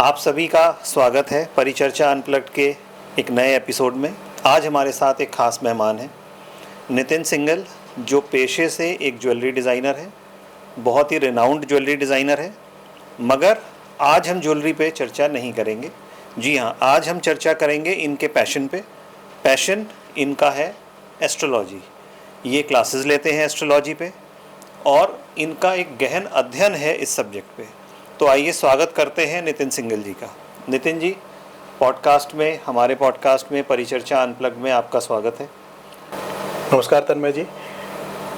आप सभी का स्वागत है परिचर्चा अनप्लग्ड के एक नए एपिसोड में। आज हमारे साथ एक ख़ास मेहमान हैं नितिन सिंगल, जो पेशे से एक ज्वेलरी डिज़ाइनर है, बहुत ही रिनाउंड ज्वेलरी डिज़ाइनर है। मगर आज हम ज्वेलरी पे चर्चा नहीं करेंगे। जी हाँ, आज हम चर्चा करेंगे इनके पैशन पे। पैशन इनका है एस्ट्रोलॉजी। ये क्लासेस लेते हैं एस्ट्रोलॉजी पे और इनका एक गहन अध्ययन है इस सब्जेक्ट पे। तो आइए स्वागत करते हैं नितिन सिंगल जी का। नितिन जी, हमारे पॉडकास्ट में परिचर्चा अनप्लग्ड में आपका स्वागत है। नमस्कार तन्मय जी,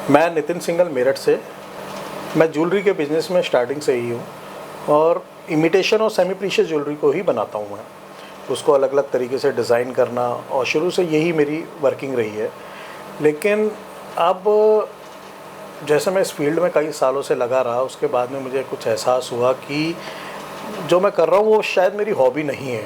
मैं नितिन सिंगल मेरठ से। मैं ज्वेलरी के बिज़नेस में स्टार्टिंग से ही हूँ और इमिटेशन और सेमी प्रीशियस ज्वेलरी को ही बनाता हूँ मैं। उसको अलग अलग तरीके से डिज़ाइन करना, और शुरू से यही मेरी वर्किंग रही है। लेकिन अब जैसे मैं इस फील्ड में कई सालों से लगा रहा, उसके बाद में मुझे कुछ एहसास हुआ कि जो मैं कर रहा हूँ वो शायद मेरी हॉबी नहीं है।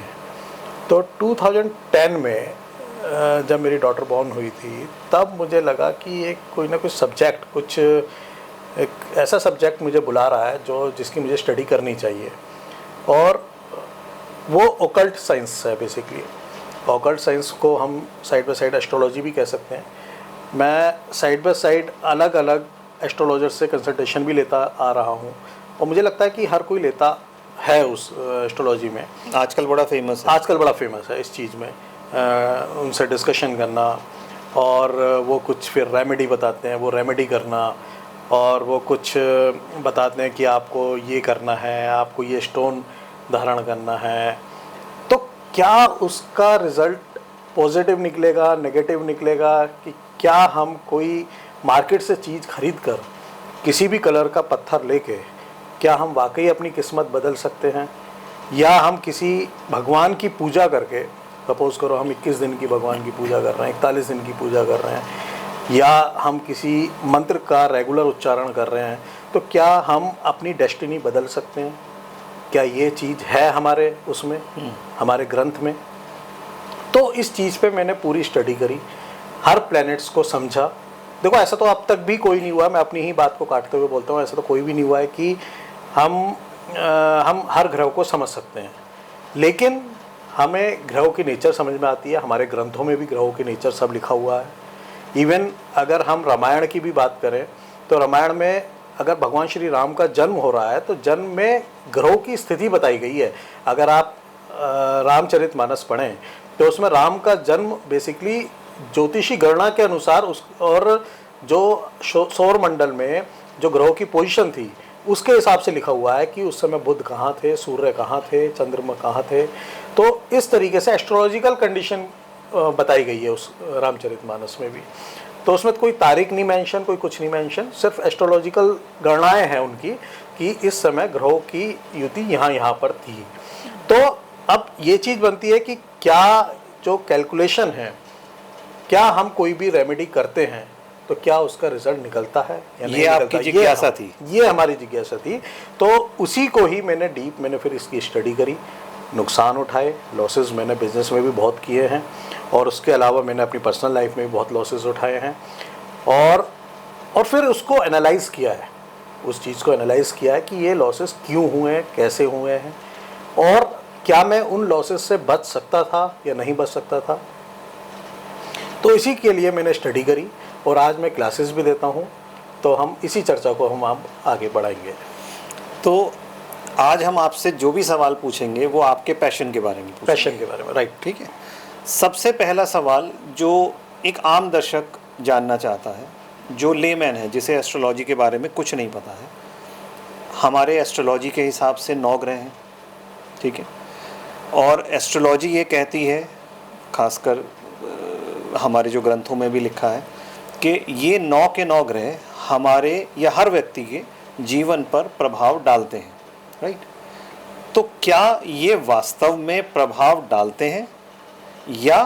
तो 2010 में जब मेरी डॉटर बॉर्न हुई थी, तब मुझे लगा कि एक कोई ना कोई सब्जेक्ट, कुछ एक ऐसा सब्जेक्ट मुझे बुला रहा है जिसकी मुझे स्टडी करनी चाहिए, और वो ओकल्ट साइंस है। बेसिकली ओकल्ट साइंस को हम साइड बाय साइड एस्ट्रोलॉजी भी कह सकते हैं। मैं साइड बाय साइड अलग अलग एस्ट्रोलॉजर से कंसल्टेशन भी लेता आ रहा हूँ, और मुझे लगता है कि हर कोई लेता है उस एस्ट्रोलॉजी में। आजकल बड़ा फेमस है इस चीज़ में। उनसे डिस्कशन करना, और वो कुछ फिर रेमेडी बताते हैं, वो रेमेडी करना, और वो कुछ बताते हैं कि आपको ये करना है, आपको ये स्टोन धारण करना है। तो क्या उसका रिज़ल्ट पॉजिटिव निकलेगा, नेगेटिव निकलेगा, कि क्या हम कोई मार्केट से चीज़ खरीद कर किसी भी कलर का पत्थर लेके क्या हम वाकई अपनी किस्मत बदल सकते हैं, या हम किसी भगवान की पूजा करके, सपोज़ करो हम 21 दिन की भगवान की पूजा कर रहे हैं, 41 दिन की पूजा कर रहे हैं, या हम किसी मंत्र का रेगुलर उच्चारण कर रहे हैं, तो क्या हम अपनी डेस्टिनी बदल सकते हैं? क्या ये चीज़ है हमारे उसमें, हमारे ग्रंथ में? तो इस चीज़ पे मैंने पूरी स्टडी करी, हर प्लैनेट्स को समझा। देखो, ऐसा तो अब तक भी कोई नहीं हुआ, मैं अपनी ही बात को काटते हुए बोलता हूँ, ऐसा तो कोई भी नहीं हुआ है कि हम हर ग्रह को समझ सकते हैं। लेकिन हमें ग्रहों की नेचर समझ में आती है। हमारे ग्रंथों में भी ग्रहों की नेचर सब लिखा हुआ है। इवन अगर हम रामायण की भी बात करें, तो रामायण में अगर भगवान श्री राम का जन्म हो रहा है, तो जन्म में ग्रहों की स्थिति बताई गई है। अगर आप रामचरितमानस पढ़ें, तो उसमें राम का जन्म बेसिकली ज्योतिषी गणना के अनुसार और जो सौर मंडल में जो ग्रहों की पोजीशन थी, उसके हिसाब से लिखा हुआ है कि उस समय बुध कहाँ थे, सूर्य कहाँ थे, चंद्रमा कहाँ थे। तो इस तरीके से एस्ट्रोलॉजिकल कंडीशन बताई गई है उस रामचरितमानस में भी। तो उसमें कोई तारीख नहीं मेंशन, कोई कुछ नहीं मेंशन, सिर्फ एस्ट्रोलॉजिकल गणनाएं हैं उनकी कि इस समय ग्रहों की युति यहाँ पर थी। तो अब ये चीज़ बनती है कि क्या जो कैलकुलेशन है, क्या हम कोई भी रेमेडी करते हैं तो क्या उसका रिजल्ट निकलता है या नहीं? ये आपकी जिज्ञासा थी? ये हमारी जिज्ञासा थी। तो उसी को ही मैंने फिर इसकी स्टडी करी, नुकसान उठाए, लॉसेस मैंने बिजनेस में भी बहुत किए हैं, और उसके अलावा मैंने अपनी पर्सनल लाइफ में भी बहुत लॉसेस उठाए हैं, और फिर उसको एनालाइज़ किया है, उस चीज़ को एनालाइज़ किया है कि ये लॉसेस क्यों हुए हैं, कैसे हुए हैं, और क्या मैं उन लॉसेस से बच सकता था या नहीं बच सकता था। तो इसी के लिए मैंने स्टडी करी, और आज मैं क्लासेस भी देता हूँ। तो हम इसी चर्चा को हम आप आगे बढ़ाएंगे। तो आज हम आपसे जो भी सवाल पूछेंगे वो आपके पैशन के बारे में पूछेंगे। पैशन के बारे में, राइट, ठीक है। सबसे पहला सवाल जो एक आम दर्शक जानना चाहता है, जो लेमैन है, जिसे एस्ट्रोलॉजी के बारे में कुछ नहीं पता है। हमारे एस्ट्रोलॉजी के हिसाब से 9 ग्रह हैं, ठीक है, और एस्ट्रोलॉजी ये कहती है, खासकर हमारे जो ग्रंथों में भी लिखा है, कि ये 9 के 9 ग्रह हमारे या हर व्यक्ति के जीवन पर प्रभाव डालते हैं, राइट। तो क्या ये वास्तव में प्रभाव डालते हैं, या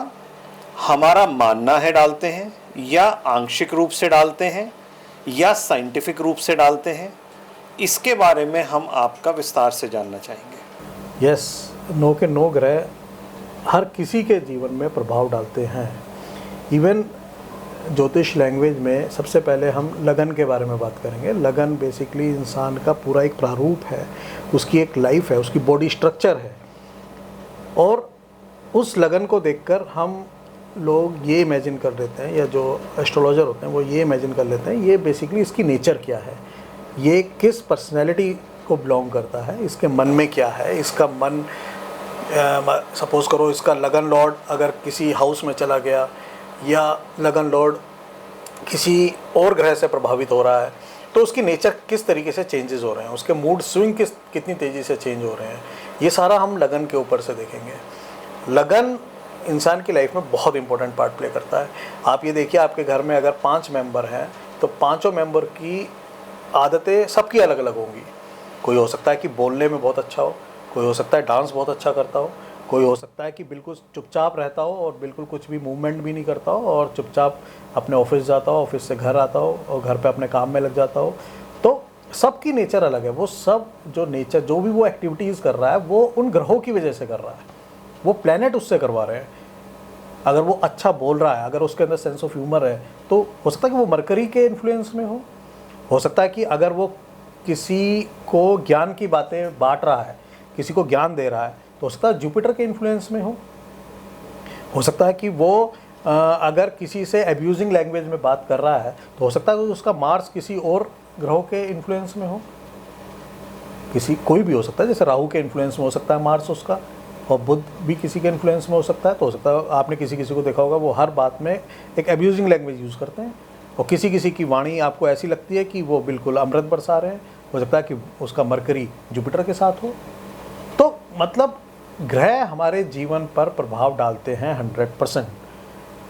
हमारा मानना है डालते हैं, या आंशिक रूप से डालते हैं, या साइंटिफिक रूप से डालते हैं? इसके बारे में हम आपका विस्तार से जानना चाहेंगे। यस, 9 के 9 ग्रह हर किसी के जीवन में प्रभाव डालते हैं। इवन ज्योतिष लैंग्वेज में सबसे पहले हम लगन के बारे में बात करेंगे। लगन बेसिकली इंसान का पूरा एक प्रारूप है, उसकी एक लाइफ है, उसकी बॉडी स्ट्रक्चर है। और उस लगन को देखकर हम लोग ये इमेजिन कर लेते हैं, या जो एस्ट्रोलॉजर होते हैं वो ये इमेजिन कर लेते हैं, ये बेसिकली इसकी नेचर क्या है, ये किस पर्सनैलिटी को बिलोंग करता है, इसके मन में क्या है, इसका मन सपोज़ करो इसका लगन लॉर्ड अगर किसी हाउस में चला गया, या लगन लॉर्ड किसी और ग्रह से प्रभावित हो रहा है, तो उसकी नेचर किस तरीके से चेंजेस हो रहे हैं, उसके मूड स्विंग कितनी तेज़ी से चेंज हो रहे हैं, ये सारा हम लगन के ऊपर से देखेंगे। लगन इंसान की लाइफ में बहुत इंपॉर्टेंट पार्ट प्ले करता है। आप ये देखिए, आपके घर में अगर 5 मेंबर हैं तो पाँचों मेंबर की आदतें सबकी अलग अलग होंगी। कोई हो सकता है कि बोलने में बहुत अच्छा हो, कोई हो सकता है डांस बहुत अच्छा करता हो, कोई हो सकता है कि बिल्कुल चुपचाप रहता हो और बिल्कुल कुछ भी मूवमेंट भी नहीं करता हो और चुपचाप अपने ऑफिस जाता हो, ऑफिस से घर आता हो और घर पे अपने काम में लग जाता हो। तो सबकी नेचर अलग है। वो सब जो नेचर, जो भी वो एक्टिविटीज़ कर रहा है वो उन ग्रहों की वजह से कर रहा है, वो प्लेनेट उससे करवा रहे हैं। अगर वो अच्छा बोल रहा है, अगर उसके अंदर सेंस ऑफ ह्यूमर है, तो हो सकता है कि वो मरकरी के इन्फ्लुएंस में हो सकता है कि अगर वो किसी को ज्ञान की बातें बांट रहा है, किसी को ज्ञान दे रहा है, तो हो सकता है जुपिटर के इन्फ्लुएंस में हो सकता है कि वो अगर किसी से एब्यूजिंग लैंग्वेज में बात कर रहा है, तो हो सकता है कि उसका मार्स किसी और ग्रहों के इन्फ्लुएंस में हो, कोई भी हो सकता है, जैसे राहु के इन्फ्लुएंस में हो सकता है मार्स उसका, और बुध भी किसी के इन्फ्लुएंस में हो सकता है। तो हो सकता है आपने किसी को देखा होगा वो हर बात में एक एब्यूजिंग लैंग्वेज यूज़ करते हैं, और किसी की वाणी आपको ऐसी लगती है कि वो बिल्कुल अमृत बरसा रहे हैं। हो सकता है कि उसका मरकरी जुपिटर के साथ हो। तो मतलब ग्रह हमारे जीवन पर प्रभाव डालते हैं 100%।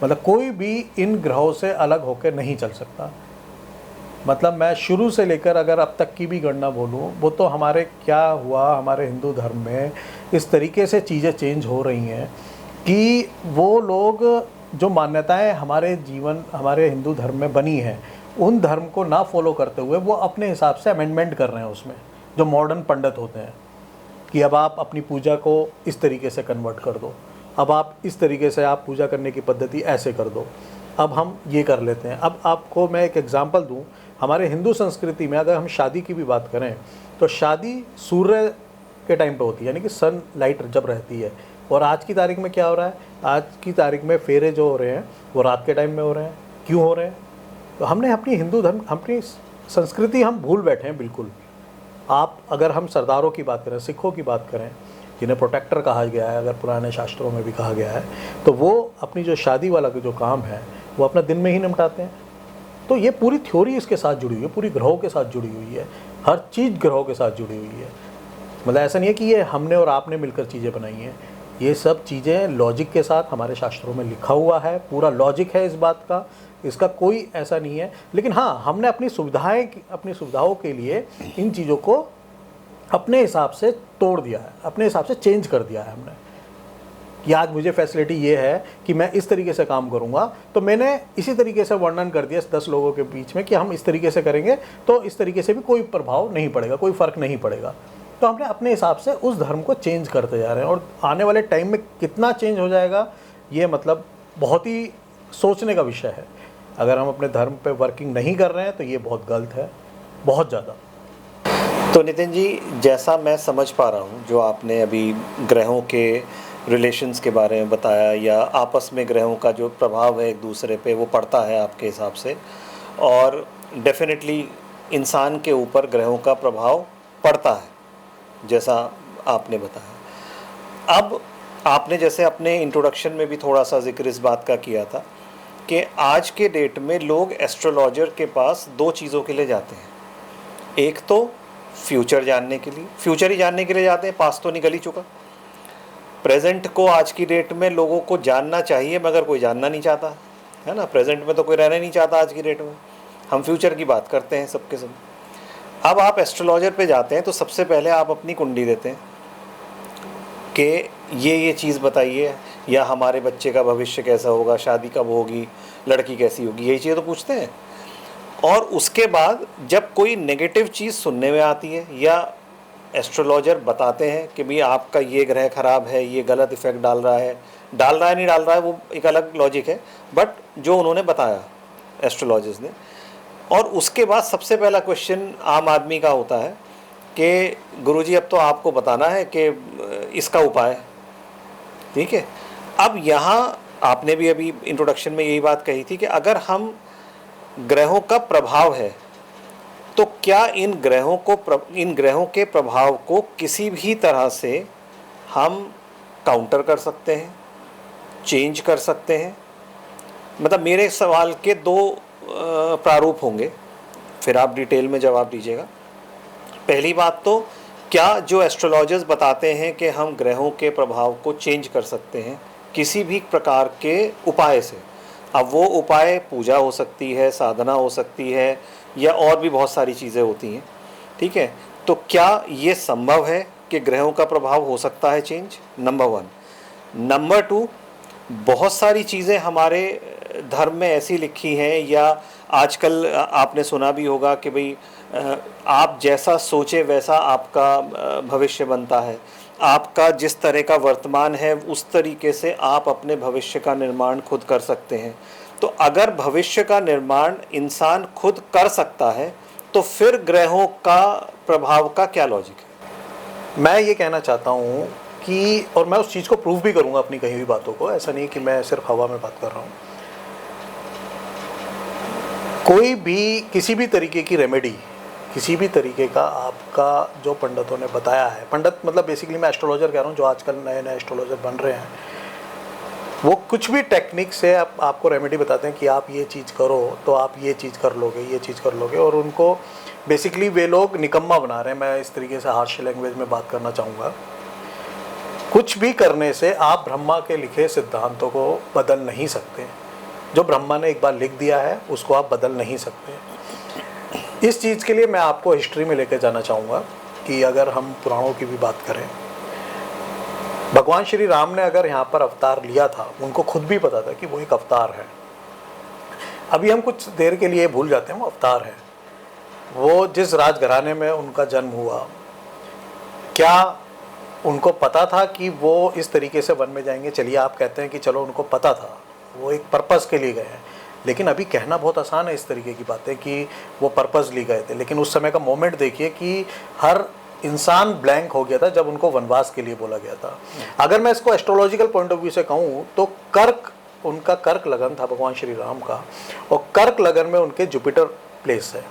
मतलब कोई भी इन ग्रहों से अलग होकर नहीं चल सकता। मतलब मैं शुरू से लेकर अगर अब तक की भी गणना बोलूँ, वो तो हमारे क्या हुआ, हमारे हिंदू धर्म में इस तरीके से चीज़ें चेंज हो रही हैं कि वो लोग जो मान्यताएं हमारे हिंदू धर्म में बनी हैं, उन धर्म को ना फॉलो करते हुए वो अपने हिसाब से अमेंडमेंट कर रहे हैं उसमें, जो मॉडर्न पंडित होते हैं कि अब आप अपनी पूजा को इस तरीके से कन्वर्ट कर दो, अब आप इस तरीके से आप पूजा करने की पद्धति ऐसे कर दो, अब हम ये कर लेते हैं। अब आपको मैं एक एग्जांपल दूं, हमारे हिंदू संस्कृति में अगर हम शादी की भी बात करें तो शादी सूर्य के टाइम पे होती है, यानी कि सन लाइट जब रहती है। और आज की तारीख में क्या हो रहा है, आज की तारीख में फेरे जो हो रहे हैं वो रात के टाइम में हो रहे हैं। क्यों हो रहे हैं? तो हमने अपनी हिंदू धर्म, अपनी संस्कृति हम भूल बैठे हैं बिल्कुल। आप अगर हम सरदारों की बात करें, सिखों की बात करें, जिन्हें प्रोटेक्टर कहा गया है, अगर पुराने शास्त्रों में भी कहा गया है, तो वो अपनी जो शादी वाला जो काम है वो अपना दिन में ही निपटाते हैं। तो ये पूरी थ्योरी इसके साथ जुड़ी हुई है, पूरी ग्रहों के साथ जुड़ी हुई है, हर चीज़ ग्रहों के साथ जुड़ी हुई है। मतलब ऐसा नहीं है कि ये हमने और आपने मिलकर चीज़ें बनाई हैं, ये सब चीज़ें लॉजिक के साथ हमारे शास्त्रों में लिखा हुआ है, पूरा लॉजिक है इस बात का, इसका कोई ऐसा नहीं है। लेकिन हाँ, हमने अपनी सुविधाओं के लिए इन चीज़ों को अपने हिसाब से तोड़ दिया है, अपने हिसाब से चेंज कर दिया है हमने, कि आज मुझे फैसिलिटी ये है कि मैं इस तरीके से काम करूँगा, तो मैंने इसी तरीके से वर्णन कर दिया 10 लोगों के बीच में कि हम इस तरीके से करेंगे तो इस तरीके से भी कोई प्रभाव नहीं पड़ेगा, कोई फ़र्क नहीं पड़ेगा। तो हमने अपने हिसाब से उस धर्म को चेंज करते जा रहे हैं, और आने वाले टाइम में कितना चेंज हो जाएगा ये मतलब बहुत ही सोचने का विषय है। अगर हम अपने धर्म पे वर्किंग नहीं कर रहे हैं तो ये बहुत गलत है, बहुत ज़्यादा। तो नितिन जी, जैसा मैं समझ पा रहा हूँ, जो आपने अभी ग्रहों के रिलेशंस के बारे में बताया, या आपस में ग्रहों का जो प्रभाव है एक दूसरे पे वो पड़ता है आपके हिसाब से, और डेफिनेटली इंसान के ऊपर ग्रहों का प्रभाव पड़ता है जैसा आपने बताया। अब आपने जैसे अपने इंट्रोडक्शन में भी थोड़ा सा जिक्र इस बात का किया था कि आज के डेट में लोग एस्ट्रोलॉजर के पास 2 चीज़ों के लिए जाते हैं। एक तो फ्यूचर जानने के लिए, फ्यूचर ही जानने के लिए जाते हैं, पास्ट तो निकल ही चुका। प्रेजेंट को आज की डेट में लोगों को जानना चाहिए, मगर कोई जानना नहीं चाहता है ना। प्रेजेंट में तो कोई रहना नहीं चाहता आज की डेट में, हम फ्यूचर की बात करते हैं सबके सब। अब आप एस्ट्रोलॉजर पे जाते हैं तो सबसे पहले आप अपनी कुंडली देते हैं कि ये चीज़ बताइए, या हमारे बच्चे का भविष्य कैसा होगा, शादी कब होगी, लड़की कैसी होगी, यही चीज़ें तो पूछते हैं। और उसके बाद जब कोई नेगेटिव चीज़ सुनने में आती है, या एस्ट्रोलॉजर बताते हैं कि भाई आपका ये ग्रह ख़राब है, ये गलत इफेक्ट डाल रहा है नहीं डाल रहा है, वो एक अलग लॉजिक है, बट जो उन्होंने बताया एस्ट्रोलॉजर्स ने। और उसके बाद सबसे पहला क्वेश्चन आम आदमी का होता है कि गुरुजी अब तो आपको बताना है कि इसका उपाय, ठीक है। अब यहाँ आपने भी अभी इंट्रोडक्शन में यही बात कही थी कि अगर हम ग्रहों का प्रभाव है तो क्या इन ग्रहों के प्रभाव को किसी भी तरह से हम काउंटर कर सकते हैं, चेंज कर सकते हैं? मतलब मेरे सवाल के दो प्रारूप होंगे, फिर आप डिटेल में जवाब दीजिएगा। पहली बात तो क्या जो एस्ट्रोलॉजर्स बताते हैं कि हम ग्रहों के प्रभाव को चेंज कर सकते हैं किसी भी प्रकार के उपाय से, अब वो उपाय पूजा हो सकती है, साधना हो सकती है, या और भी बहुत सारी चीज़ें होती हैं, ठीक है, तो क्या ये संभव है कि ग्रहों का प्रभाव हो सकता है चेंज? नंबर 1। नंबर 2, बहुत सारी चीज़ें हमारे धर्म में ऐसी लिखी हैं, या आजकल आपने सुना भी होगा कि भाई आप जैसा सोचे वैसा आपका भविष्य बनता है, आपका जिस तरह का वर्तमान है उस तरीके से आप अपने भविष्य का निर्माण खुद कर सकते हैं। तो अगर भविष्य का निर्माण इंसान खुद कर सकता है तो फिर ग्रहों का प्रभाव का क्या लॉजिक है? मैं ये कहना चाहता हूँ कि, और मैं उस चीज़ को प्रूव भी करूँगा अपनी कही हुई बातों को, ऐसा नहीं कि मैं सिर्फ हवा में बात कर रहा हूँ। कोई भी किसी भी तरीके की रेमेडी, किसी भी तरीके का आपका जो पंडितों ने बताया है, पंडित मतलब बेसिकली मैं एस्ट्रोलॉजर कह रहा हूँ, जो आजकल नए नए एस्ट्रोलॉजर बन रहे हैं, वो कुछ भी टेक्निक से आपको रेमेडी बताते हैं कि आप ये चीज़ करो तो आप ये चीज़ कर लोगे, ये चीज़ कर लोगे, और उनको बेसिकली वे लोग निकम्मा बना रहे हैं। मैं इस तरीके से हार्श लैंग्वेज में बात करना चाहूँगा। कुछ भी करने से आप ब्रह्मा के लिखे सिद्धांतों को बदल नहीं सकते। जो ब्रह्मा ने एक बार लिख दिया है उसको आप बदल नहीं सकते। इस चीज़ के लिए मैं आपको हिस्ट्री में लेकर जाना चाहूँगा कि अगर हम पुराणों की भी बात करें, भगवान श्री राम ने अगर यहाँ पर अवतार लिया था, उनको खुद भी पता था कि वो एक अवतार है। अभी हम कुछ देर के लिए भूल जाते हैं वो अवतार है। वो जिस राजघराने में उनका जन्म हुआ, क्या उनको पता था कि वो इस तरीके से वन में जाएंगे? चलिए आप कहते हैं कि चलो उनको पता था, वो एक पर्पस के लिए गए हैं, लेकिन अभी कहना बहुत आसान है इस तरीके की बातें कि वो पर्पसली गए थे, लेकिन उस समय का मोमेंट देखिए कि हर इंसान ब्लैंक हो गया था जब उनको वनवास के लिए बोला गया था। अगर मैं इसको एस्ट्रोलॉजिकल पॉइंट ऑफ व्यू से कहूँ तो कर्क, उनका कर्क लगन था भगवान श्री राम का, और कर्क लगन में उनके जुपिटर प्लेस है।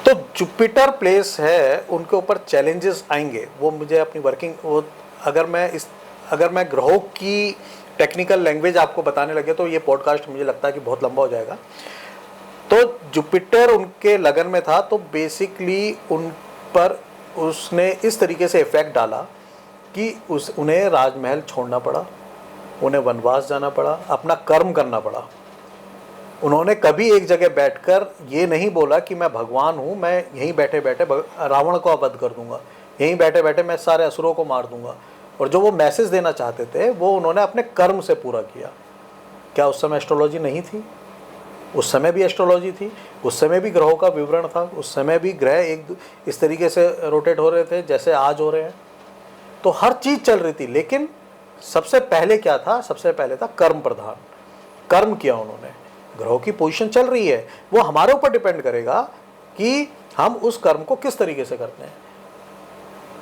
तो जुपिटर प्लेस है, उनके ऊपर चैलेंजेस आएंगे। वो मुझे अपनी वर्किंग, वो अगर मैं ग्रहों की टेक्निकल लैंग्वेज आपको बताने लगे तो ये पॉडकास्ट मुझे लगता है कि बहुत लंबा हो जाएगा। तो जुपिटर उनके लगन में था, तो बेसिकली उन पर उसने इस तरीके से इफेक्ट डाला कि उन्हें राजमहल छोड़ना पड़ा, उन्हें वनवास जाना पड़ा, अपना कर्म करना पड़ा। उन्होंने कभी एक जगह बैठकर ये नहीं बोला कि मैं भगवान हूँ, मैं यहीं बैठे बैठे रावण को वध कर दूंगा, यहीं बैठे बैठे मैं सारे असुरों को मार दूंगा। और जो वो मैसेज देना चाहते थे वो उन्होंने अपने कर्म से पूरा किया। क्या उस समय एस्ट्रोलॉजी नहीं थी? उस समय भी एस्ट्रोलॉजी थी, उस समय भी ग्रहों का विवरण था, उस समय भी ग्रह एक इस तरीके से रोटेट हो रहे थे जैसे आज हो रहे हैं। तो हर चीज़ चल रही थी, लेकिन सबसे पहले क्या था? सबसे पहले था कर्म प्रधान। कर्म किया उन्होंने। ग्रहों की पोजीशन चल रही है, वो हमारे ऊपर डिपेंड करेगा कि हम उस कर्म को किस तरीके से करते हैं,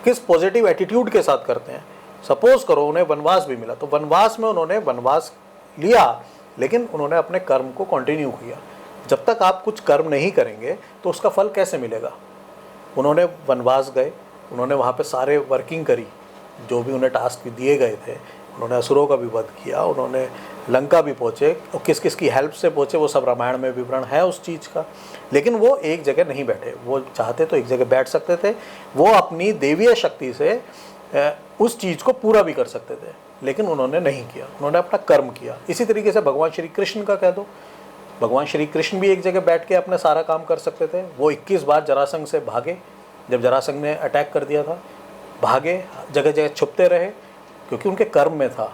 किस पॉजिटिव एटीट्यूड के साथ करते हैं। सपोज करो उन्हें वनवास भी मिला, तो वनवास में उन्होंने वनवास लिया, लेकिन उन्होंने अपने कर्म को कंटिन्यू किया। जब तक आप कुछ कर्म नहीं करेंगे तो उसका फल कैसे मिलेगा? उन्होंने वनवास गए, उन्होंने वहाँ पे सारे वर्किंग करी, जो भी उन्हें टास्क दिए गए थे, उन्होंने असुरों का भी वध किया, उन्होंने लंका भी पहुँचे, और किस किस की हेल्प से पहुँचे वो सब रामायण में विवरण है उस चीज़ का। लेकिन वो एक जगह नहीं बैठे, वो चाहते तो एक जगह बैठ सकते थे, वो अपनी देवीय शक्ति से उस चीज़ को पूरा भी कर सकते थे, लेकिन उन्होंने नहीं किया, उन्होंने अपना कर्म किया। इसी तरीके से भगवान श्री कृष्ण का कह दो, भगवान श्री कृष्ण भी एक जगह बैठ के अपना सारा काम कर सकते थे। वो 21 बार जरासंध से भागे, जब जरासंध ने अटैक कर दिया था, भागे, जगह जगह छुपते रहे, क्योंकि उनके कर्म में था।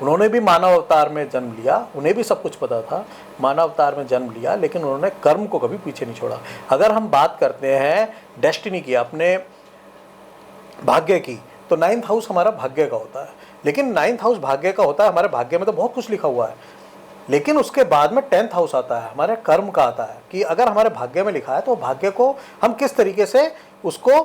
उन्होंने भी मानव अवतार में जन्म लिया, उन्हें भी सब कुछ पता था, मानव अवतार में जन्म लिया, लेकिन उन्होंने कर्म को कभी पीछे नहीं छोड़ा। अगर हम बात करते हैं डेस्टिनी की, अपने भाग्य की, तो 9th हाउस हमारा भाग्य का होता है, लेकिन 9th हाउस भाग्य का होता है। हमारे भाग्य में तो बहुत कुछ लिखा हुआ है, लेकिन उसके बाद में 10th हाउस आता है, हमारे कर्म का आता है, कि अगर हमारे भाग्य में लिखा है तो भाग्य को हम किस तरीके से उसको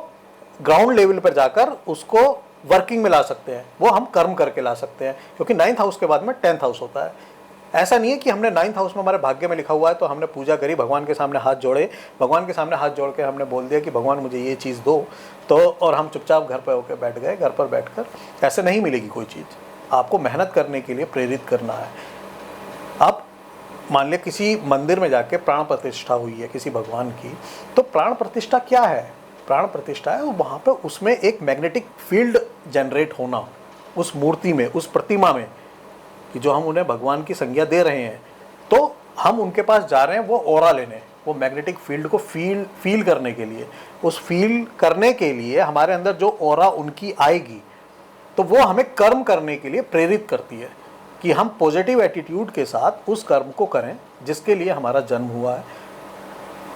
ग्राउंड लेवल पर जाकर उसको वर्किंग में ला सकते हैं, वो हम कर्म करके ला सकते हैं, क्योंकि 9th हाउस के बाद में 10th हाउस होता है। ऐसा नहीं है कि हमने 9th हाउस में हमारे भाग्य में लिखा हुआ है तो हमने पूजा करी, भगवान के सामने हाथ जोड़े, भगवान के सामने हाथ जोड़ के हमने बोल दिया कि भगवान मुझे ये चीज़ दो, तो और हम चुपचाप घर पर होकर बैठ गए, घर पर बैठकर ऐसे नहीं मिलेगी कोई चीज़। आपको मेहनत करने के लिए प्रेरित करना है। अब मान लिया किसी मंदिर में जाके प्राण प्रतिष्ठा हुई है किसी भगवान की, तो प्राण प्रतिष्ठा क्या है? प्राण प्रतिष्ठा है वहाँ पे उसमें एक मैग्नेटिक फील्ड जनरेट होना उस मूर्ति में, उस प्रतिमा में, कि जो हम उन्हें भगवान की संज्ञा दे रहे हैं, तो हम उनके पास जा रहे हैं वो ऑरा लेने, वो मैग्नेटिक फील्ड को फील करने के लिए। उस फील करने के लिए हमारे अंदर जो ऑरा उनकी आएगी, तो वो हमें कर्म करने के लिए प्रेरित करती है कि हम पॉजिटिव एटीट्यूड के साथ उस कर्म को करें जिसके लिए हमारा जन्म हुआ है,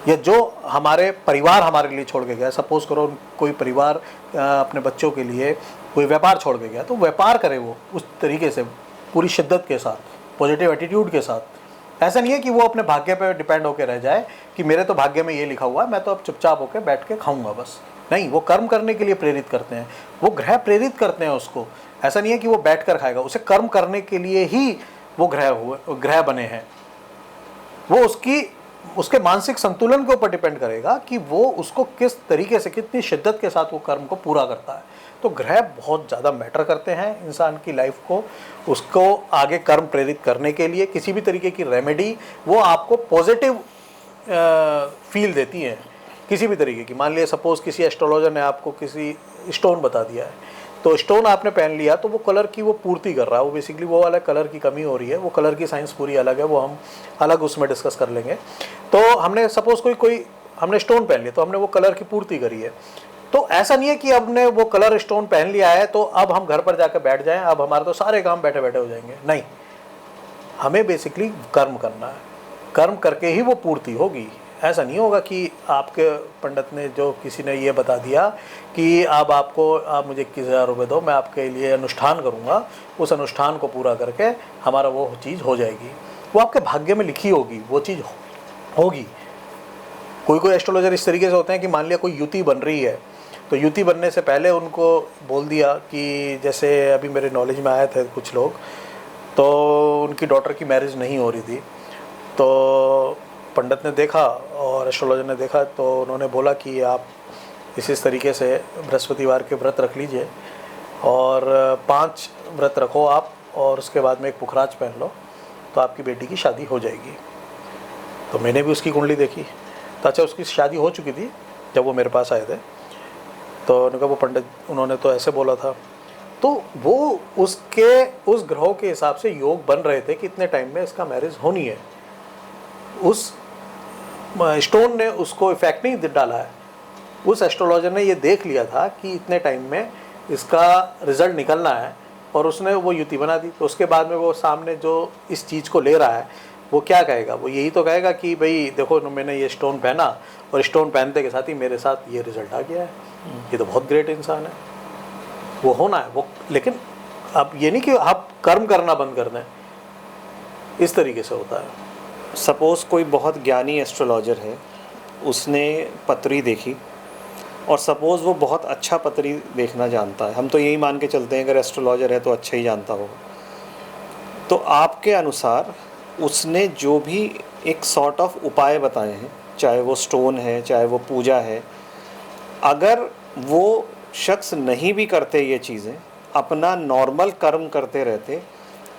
या जो हमारे परिवार हमारे लिए छोड़ के गया। सपोज करो कोई परिवार अपने बच्चों के लिए कोई व्यापार छोड़ के गया, तो व्यापार करे वो उस तरीके से, पूरी शिद्दत के साथ, पॉजिटिव एटीट्यूड के साथ। ऐसा नहीं है कि वो अपने भाग्य पे डिपेंड होकर रह जाए कि मेरे तो भाग्य में ये लिखा हुआ है, मैं तो अब चुपचाप होकर बैठ के खाऊंगा बस। नहीं, वो कर्म करने के लिए प्रेरित करते हैं, वो ग्रह प्रेरित करते हैं उसको। ऐसा नहीं है कि वो बैठ कर खाएगा, उसे कर्म करने के लिए ही वो ग्रह बने हैं। वो उसके मानसिक संतुलन के ऊपर डिपेंड करेगा कि वो उसको किस तरीके से, कितनी शिद्दत के साथ वो कर्म को पूरा करता है। तो ग्रह बहुत ज़्यादा मैटर करते हैं इंसान की लाइफ को, उसको आगे कर्म प्रेरित करने के लिए। किसी भी तरीके की रेमेडी वो आपको पॉजिटिव फील देती हैं, किसी भी तरीके की। मान लिया सपोज किसी एस्ट्रोलॉजर ने आपको किसी स्टोन बता दिया है, तो स्टोन आपने पहन लिया तो वो कलर की वो पूर्ति कर रहा है, वो बेसिकली वो वाला कलर की कमी हो रही है, वो कलर की साइंस पूरी अलग है, वो हम अलग उसमें डिस्कस कर लेंगे। तो हमने सपोज कोई हमने स्टोन पहन लिया तो हमने वो कलर की पूर्ति करी है। तो ऐसा नहीं है कि हमने वो कलर स्टोन पहन लिया है तो अब हम घर पर जाकर बैठ जाएं, अब हमारे तो सारे काम बैठे बैठे हो जाएंगे। नहीं, हमें बेसिकली कर्म करना है, कर्म करके ही वो पूर्ति होगी। ऐसा नहीं होगा कि आपके पंडित ने जो किसी ने ये बता दिया कि अब आप मुझे 21,000 रुपये दो, मैं आपके लिए अनुष्ठान करूँगा, उस अनुष्ठान को पूरा करके हमारा वो चीज़ हो जाएगी। वो आपके भाग्य में लिखी होगी, वो चीज़ होगी। कोई एस्ट्रोलॉजर इस तरीके से होते हैं कि मान लिया कोई युति बन रही है, तो युति बनने से पहले उनको बोल दिया कि जैसे अभी मेरे नॉलेज में आए थे कुछ लोग, तो उनकी डॉटर की मैरिज नहीं हो रही थी, तो पंडित ने देखा और एस्ट्रोलॉजर ने देखा, तो उन्होंने बोला कि आप इस तरीके से बृहस्पतिवार के व्रत रख लीजिए और 5 व्रत रखो आप, और उसके बाद में एक पुखराज पहन लो, तो आपकी बेटी की शादी हो जाएगी। तो मैंने भी उसकी कुंडली देखी, तो अच्छा उसकी शादी हो चुकी थी जब वो मेरे पास आए थे। तो उन्होंने कहा वो पंडित, उन्होंने तो ऐसे बोला था। तो वो उस ग्रहों के हिसाब से योग बन रहे थे कि इतने टाइम में इसका मैरिज होनी है। उस स्टोन ने उसको इफेक्ट नहीं डाला है, उस एस्ट्रोलॉजर ने ये देख लिया था कि इतने टाइम में इसका रिजल्ट निकलना है, और उसने वो युति बना दी। तो उसके बाद में वो सामने जो इस चीज़ को ले रहा है वो क्या कहेगा? वो यही तो कहेगा कि भाई देखो मैंने ये स्टोन पहना और स्टोन पहनते के साथ ही मेरे साथ ये रिजल्ट आ गया है, ये तो बहुत ग्रेट इंसान है। वो होना है वो, लेकिन अब ये नहीं कि आप कर्म करना बंद कर दें, इस तरीके से होता है। सपोज़ कोई बहुत ज्ञानी एस्ट्रोलॉजर है, उसने पत्री देखी, और सपोज़ वो बहुत अच्छा पत्री देखना जानता है, हम तो यही मान के चलते हैं अगर एस्ट्रोलॉजर है तो अच्छा ही जानता होगा। तो आपके अनुसार उसने जो भी एक सॉर्ट ऑफ उपाय बताए हैं, चाहे वो स्टोन है, चाहे वो पूजा है, अगर वो शख्स नहीं भी करते ये चीज़ें, अपना नॉर्मल कर्म करते रहते,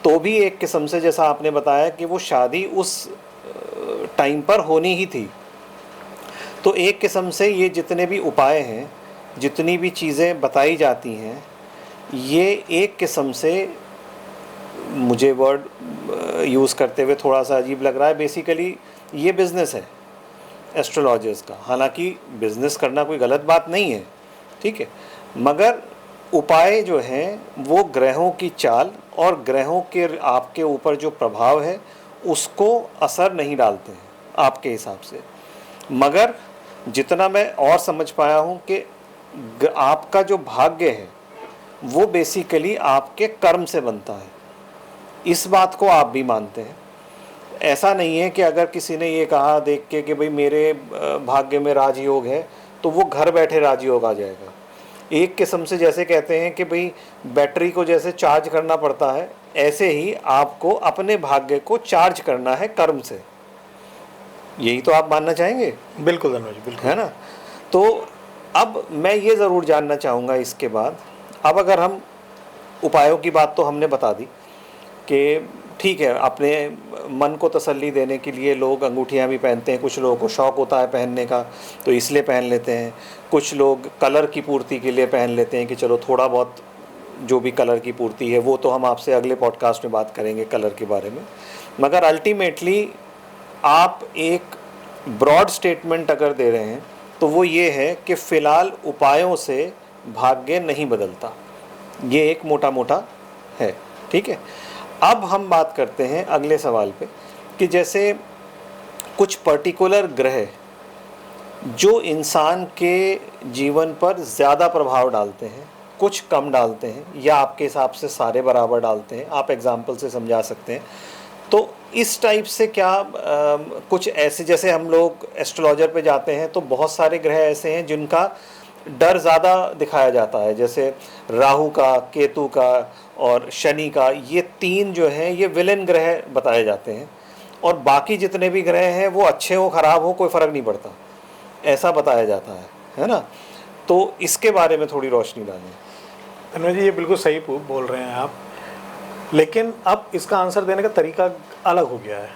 तो भी एक किस्म से जैसा आपने बताया कि वो शादी उस टाइम पर होनी ही थी। तो एक किस्म से ये जितने भी उपाय हैं, जितनी भी चीज़ें बताई जाती हैं, ये एक किस्म से, मुझे वर्ड यूज़ करते हुए थोड़ा सा अजीब लग रहा है, बेसिकली ये बिज़नेस है एस्ट्रोलॉजर्स का। हालांकि बिज़नेस करना कोई गलत बात नहीं है, ठीक है, मगर उपाय जो हैं वो ग्रहों की चाल और ग्रहों के आपके ऊपर जो प्रभाव है उसको असर नहीं डालते हैं आपके हिसाब से। मगर जितना मैं और समझ पाया हूँ कि आपका जो भाग्य है वो बेसिकली आपके कर्म से बनता है, इस बात को आप भी मानते हैं। ऐसा नहीं है कि अगर किसी ने ये कहा देख के कि भाई मेरे भाग्य में राजयोग है तो वो घर बैठे राजयोग आ जाएगा। एक किस्म से जैसे कहते हैं कि भाई बैटरी को जैसे चार्ज करना पड़ता है, ऐसे ही आपको अपने भाग्य को चार्ज करना है कर्म से। यही तो आप मानना चाहेंगे, बिल्कुल धनुष, बिल्कुल। है ना? तो अब मैं ये ज़रूर जानना चाहूँगा इसके बाद, अब अगर हम उपायों की बात तो हमने बता दी कि ठीक है, अपने मन को तसल्ली देने के लिए लोग अंगूठियाँ भी पहनते हैं, कुछ लोगों को शौक़ होता है पहनने का तो इसलिए पहन लेते हैं, कुछ लोग कलर की पूर्ति के लिए पहन लेते हैं कि चलो थोड़ा बहुत जो भी कलर की पूर्ति है, वो तो हम आपसे अगले पॉडकास्ट में बात करेंगे कलर के बारे में। मगर अल्टीमेटली आप एक ब्रॉड स्टेटमेंट अगर दे रहे हैं तो वो ये है कि फ़िलहाल उपायों से भाग्य नहीं बदलता, ये एक मोटा मोटा है, ठीक है। अब हम बात करते हैं अगले सवाल पे कि जैसे कुछ पर्टिकुलर ग्रह जो इंसान के जीवन पर ज़्यादा प्रभाव डालते हैं, कुछ कम डालते हैं, या आपके हिसाब से सारे बराबर डालते हैं, आप एग्जाम्पल से समझा सकते हैं। तो इस टाइप से क्या कुछ ऐसे, जैसे हम लोग एस्ट्रोलॉजर पे जाते हैं तो बहुत सारे ग्रह ऐसे हैं जिनका डर ज़्यादा दिखाया जाता है, जैसे राहु का, केतु का और शनि का, ये 3 जो हैं ये विलेन ग्रह बताए जाते हैं, और बाकी जितने भी ग्रह हैं वो अच्छे हो ख़राब हो कोई फ़र्क नहीं पड़ता, ऐसा बताया जाता है ना? तो इसके बारे में थोड़ी रोशनी डालें। अनुज जी, ये बिल्कुल सही बोल रहे हैं आप, लेकिन अब इसका आंसर देने का तरीका अलग हो गया है।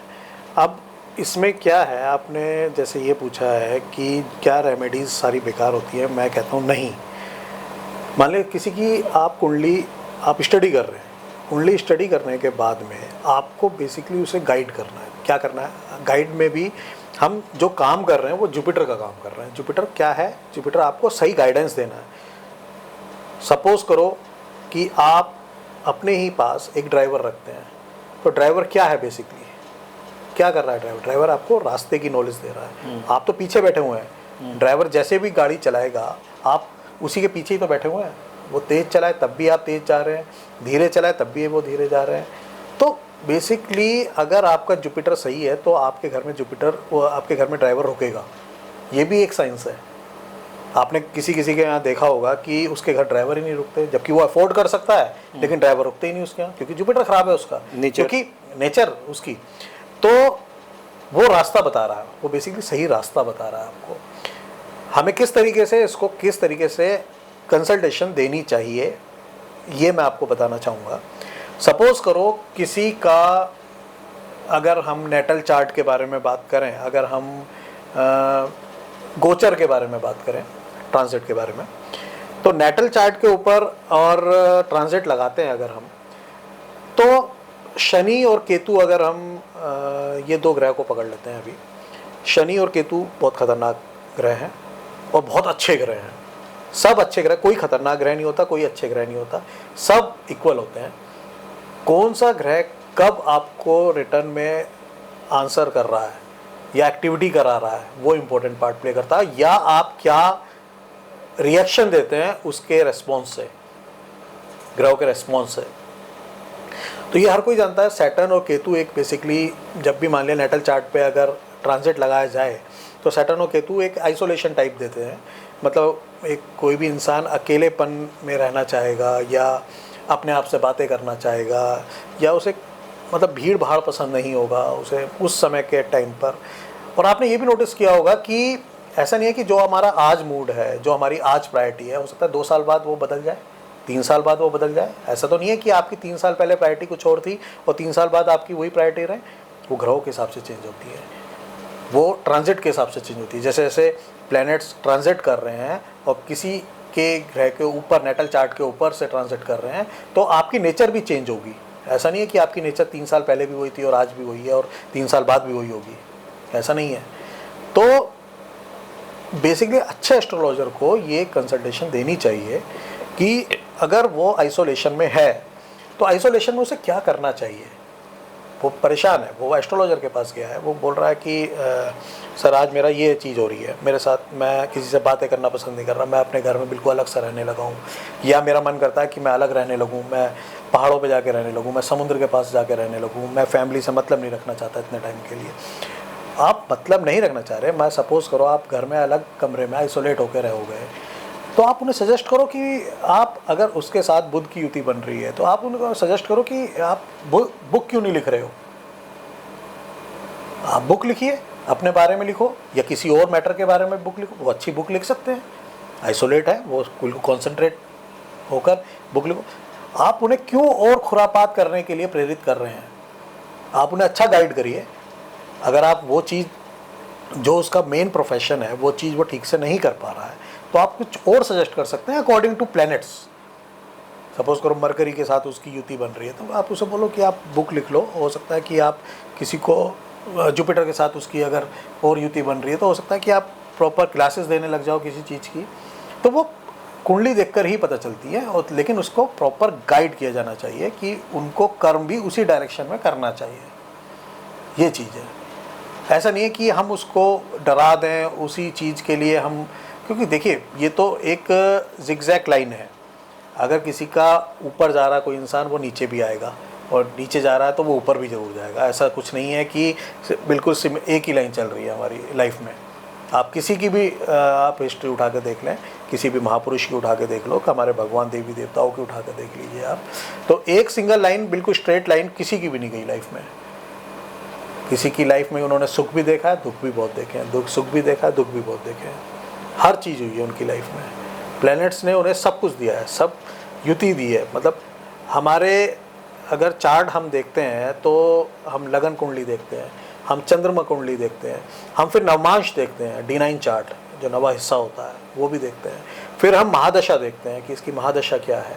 अब इसमें क्या है, आपने जैसे ये पूछा है कि क्या रेमेडीज़ सारी बेकार होती है, मैं कहता हूँ नहीं। मान लीजिए किसी की आप कुंडली आप स्टडी कर रहे हैं, कुंडली स्टडी करने के बाद में आपको बेसिकली उसे गाइड करना है। क्या करना है, गाइड में भी हम जो काम कर रहे हैं वो जुपिटर का काम कर रहे हैं। जुपिटर क्या है, जुपिटर आपको सही गाइडेंस देना है। सपोज करो कि आप अपने ही पास एक ड्राइवर रखते हैं, तो ड्राइवर क्या है, बेसिकली क्या कर रहा है ड्राइवर? ड्राइवर आपको रास्ते की नॉलेज दे रहा है। आप तो पीछे बैठे हुए हैं, ड्राइवर जैसे भी गाड़ी चलाएगा आप उसी के पीछे ही तो बैठे हुए हैं। वो तेज़ चलाए तब भी आप तेज़ जा रहे हैं, धीरे चलाए तब भी वो धीरे जा रहे हैं। तो बेसिकली अगर आपका जुपिटर सही है तो आपके घर में जुपिटर, वो आपके घर में ड्राइवर रुकेगा। ये भी एक साइंस है। आपने किसी के यहाँ देखा होगा कि उसके घर ड्राइवर ही नहीं रुकते, जबकि वो अफोर्ड कर सकता है लेकिन ड्राइवर रुकते ही नहीं उसके यहाँ, क्योंकि जुपिटर ख़राब है उसका, क्योंकि नेचर उसकी। तो वो रास्ता बता रहा है, वो बेसिकली सही रास्ता बता रहा है आपको। हमें किस तरीके से इसको, किस तरीके से कंसल्टेशन देनी चाहिए, ये मैं आपको बताना चाहूँगा। सपोज़ करो किसी का, अगर हम नेटल चार्ट के बारे में बात करें, अगर हम गोचर के बारे में बात करें, ट्रांजिट के बारे में, तो नेटल चार्ट के ऊपर और ट्रांजिट लगाते हैं अगर हम, तो शनि और केतु, अगर हम ये 2 ग्रह को पकड़ लेते हैं अभी, शनि और केतु बहुत खतरनाक ग्रह हैं और बहुत अच्छे ग्रह हैं। सब अच्छे ग्रह, कोई खतरनाक ग्रह नहीं होता, कोई अच्छे ग्रह नहीं होता, सब इक्वल होते हैं। कौन सा ग्रह कब आपको रिटर्न में आंसर कर रहा है या एक्टिविटी करा रहा है, वो इम्पोर्टेंट पार्ट प्ले करता है, या आप क्या रिएक्शन देते हैं उसके रेस्पॉन्स से, ग्रहों के रेस्पॉन्स से। तो ये हर कोई जानता है, सैटर्न और केतु एक बेसिकली, जब भी मान लिया नेटल चार्ट पे अगर ट्रांजिट लगाया जाए तो सैटर्न और केतु एक आइसोलेशन टाइप देते हैं। मतलब एक कोई भी इंसान अकेलेपन में रहना चाहेगा या अपने आप से बातें करना चाहेगा, या उसे मतलब भीड़ भाड़ पसंद नहीं होगा उसे उस समय के टाइम पर। और आपने ये भी नोटिस किया होगा कि ऐसा नहीं है कि जो हमारा आज मूड है, जो हमारी आज प्रायोरिटी है, हो सकता है 2 साल बाद वो बदल जाए, 3 साल बाद वो बदल जाए। ऐसा तो नहीं है कि आपकी 3 साल पहले प्रायोरिटी कुछ और थी और 3 साल बाद आपकी वही प्रायोरिटी रहे। वो ग्रहों के हिसाब से चेंज होती है, वो ट्रांजिट के हिसाब से चेंज होती है। जैसे जैसे प्लैनेट्स ट्रांजिट कर रहे हैं और किसी के ग्रह के ऊपर, नेटल चार्ट के ऊपर से ट्रांजिट कर रहे हैं, तो आपकी नेचर भी चेंज होगी। ऐसा नहीं है कि आपकी नेचर 3 साल पहले भी वही थी और आज भी वही है और 3 साल बाद भी वही होगी, ऐसा नहीं है। तो बेसिकली अच्छे एस्ट्रोलॉजर को ये कंसल्टेशन देनी चाहिए कि अगर वो आइसोलेशन में है तो आइसोलेशन में उसे क्या करना चाहिए। वो परेशान है, वो एस्ट्रोलॉजर के पास गया है, वो बोल रहा है कि सर आज मेरा ये चीज़ हो रही है मेरे साथ, मैं किसी से बातें करना पसंद नहीं कर रहा, मैं अपने घर में बिल्कुल अलग सा रहने लगा हूँ, या मेरा मन करता है कि मैं अलग रहने लगूँ, मैं पहाड़ों पे जाके रहने लगूँ, मैं समुद्र के पास जाके रहने लगूँ, मैं फैमिली से मतलब नहीं रखना चाहता इतने टाइम के लिए। आप मतलब नहीं रखना चाह रहे, मैं सपोज़ करो आप घर में अलग कमरे में आइसोलेट होकर रहोगे, तो आप उन्हें सजेस्ट करो कि आप अगर उसके साथ बुध की युति बन रही है तो आप उनको सजेस्ट करो कि आप बुक क्यों नहीं लिख रहे हो, आप बुक लिखिए, अपने बारे में लिखो या किसी और मैटर के बारे में बुक लिखो। वो अच्छी बुक लिख सकते हैं, आइसोलेट है वो, बिल्कुल कॉन्सेंट्रेट होकर बुक लिखो। आप उन्हें क्यों और खुरापात करने के लिए प्रेरित कर रहे हैं, आप उन्हें अच्छा गाइड करिए। अगर आप वो चीज़ जो उसका मेन प्रोफेशन है वो चीज़ वो ठीक से नहीं कर पा रहा है तो आप कुछ और सजेस्ट कर सकते हैं अकॉर्डिंग टू प्लैनेट्स। सपोज करो मरकरी के साथ उसकी युति बन रही है तो आप उसे बोलो कि आप बुक लिख लो। हो सकता है कि आप किसी को जुपिटर के साथ उसकी अगर और युति बन रही है तो हो सकता है कि आप प्रॉपर क्लासेस देने लग जाओ किसी चीज़ की। तो वो कुंडली देखकर ही पता चलती है, और लेकिन उसको प्रॉपर गाइड किया जाना चाहिए कि उनको कर्म भी उसी डायरेक्शन में करना चाहिए। ये चीज़ है, ऐसा नहीं है कि हम उसको डरा दें उसी चीज़ के लिए हम, क्योंकि देखिए ये तो एक जिगजैग लाइन है। अगर किसी का ऊपर जा रहा कोई इंसान वो नीचे भी आएगा, और नीचे जा रहा है तो वो ऊपर भी जरूर जाएगा। ऐसा कुछ नहीं है कि बिल्कुल एक ही लाइन चल रही है हमारी लाइफ में। आप किसी की भी आप हिस्ट्री उठा के देख लें, किसी भी महापुरुष की उठा के देख लो, हमारे भगवान देवी देवताओं की उठा के देख लीजिए आप, तो एक सिंगल लाइन बिल्कुल स्ट्रेट लाइन किसी की भी नहीं गई लाइफ में। किसी की लाइफ में उन्होंने सुख भी देखा है, दुख भी बहुत देखे हैं, सुख भी देखा है, दुख भी बहुत देखे हैं। हर चीज़ हुई है उनकी लाइफ में। प्लैनेट्स ने उन्हें सब कुछ दिया है, सब युति दी है। मतलब हमारे अगर चार्ट हम देखते हैं तो हम लगन कुंडली देखते हैं, हम चंद्रमा कुंडली देखते हैं, हम फिर नवमांश देखते हैं, D9 चार्ट जो नवा हिस्सा होता है वो भी देखते हैं, फिर हम महादशा देखते हैं कि इसकी महादशा क्या है,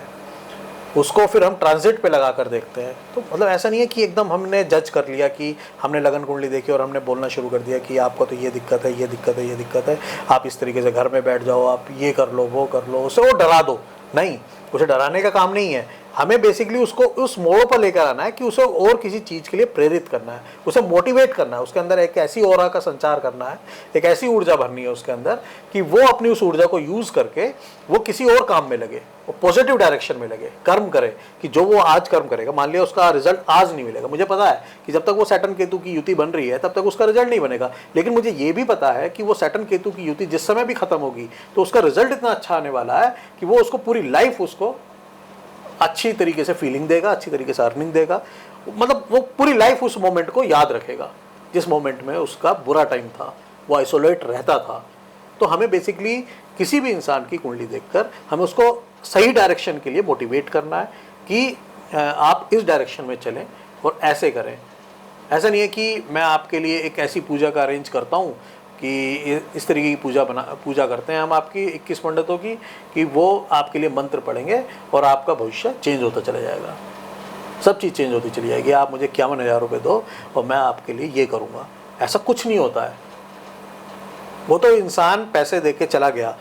उसको फिर हम ट्रांजिट पे लगा कर देखते हैं। तो मतलब ऐसा नहीं है कि एकदम हमने जज कर लिया कि हमने लगन कुंडली देखी और हमने बोलना शुरू कर दिया कि आपको तो ये दिक्कत है, ये दिक्कत है, ये दिक्कत है, आप इस तरीके से घर में बैठ जाओ, आप ये कर लो, वो कर लो, उसे वो डरा दो। नहीं, उसे डराने का काम नहीं है। हमें बेसिकली उसको उस मोड़ पर लेकर आना है कि उसे और किसी चीज़ के लिए प्रेरित करना है, उसे मोटिवेट करना है, उसके अंदर एक ऐसी ऑरा का संचार करना है, एक ऐसी ऊर्जा भरनी है उसके अंदर कि वो अपनी उस ऊर्जा को यूज़ करके वो किसी और काम में लगे, वो पॉजिटिव डायरेक्शन में लगे, कर्म करे। कि जो वो आज कर्म करेगा, मान लिया उसका रिजल्ट आज नहीं मिलेगा, मुझे पता है कि जब तक वो सैटर्न केतु की युति बन रही है तब तक उसका रिजल्ट नहीं बनेगा, लेकिन मुझे ये भी पता है कि वो सैटर्न केतु की युति जिस समय भी खत्म होगी तो उसका रिजल्ट इतना अच्छा आने वाला है कि वो उसको पूरी लाइफ उसको अच्छी तरीके से फीलिंग देगा, अच्छी तरीके से अर्निंग देगा। मतलब वो पूरी लाइफ उस मोमेंट को याद रखेगा जिस मोमेंट में उसका बुरा टाइम था, वो आइसोलेट रहता था। तो हमें बेसिकली किसी भी इंसान की कुंडली देखकर हमें उसको सही डायरेक्शन के लिए मोटिवेट करना है कि आप इस डायरेक्शन में चलें और ऐसे करें। ऐसा नहीं है कि मैं आपके लिए एक ऐसी पूजा का अरेंज करता हूँ कि इस तरीके की पूजा करते हैं हम आपकी 21 पंडितों की कि वो आपके लिए मंत्र पढ़ेंगे और आपका भविष्य चेंज होता चला जाएगा, सब चीज़ चेंज होती चली जाएगी। आप मुझे 51,000 रुपये दो और मैं आपके लिए ये करूँगा, ऐसा कुछ नहीं होता है। वो तो इंसान पैसे दे के चला गया।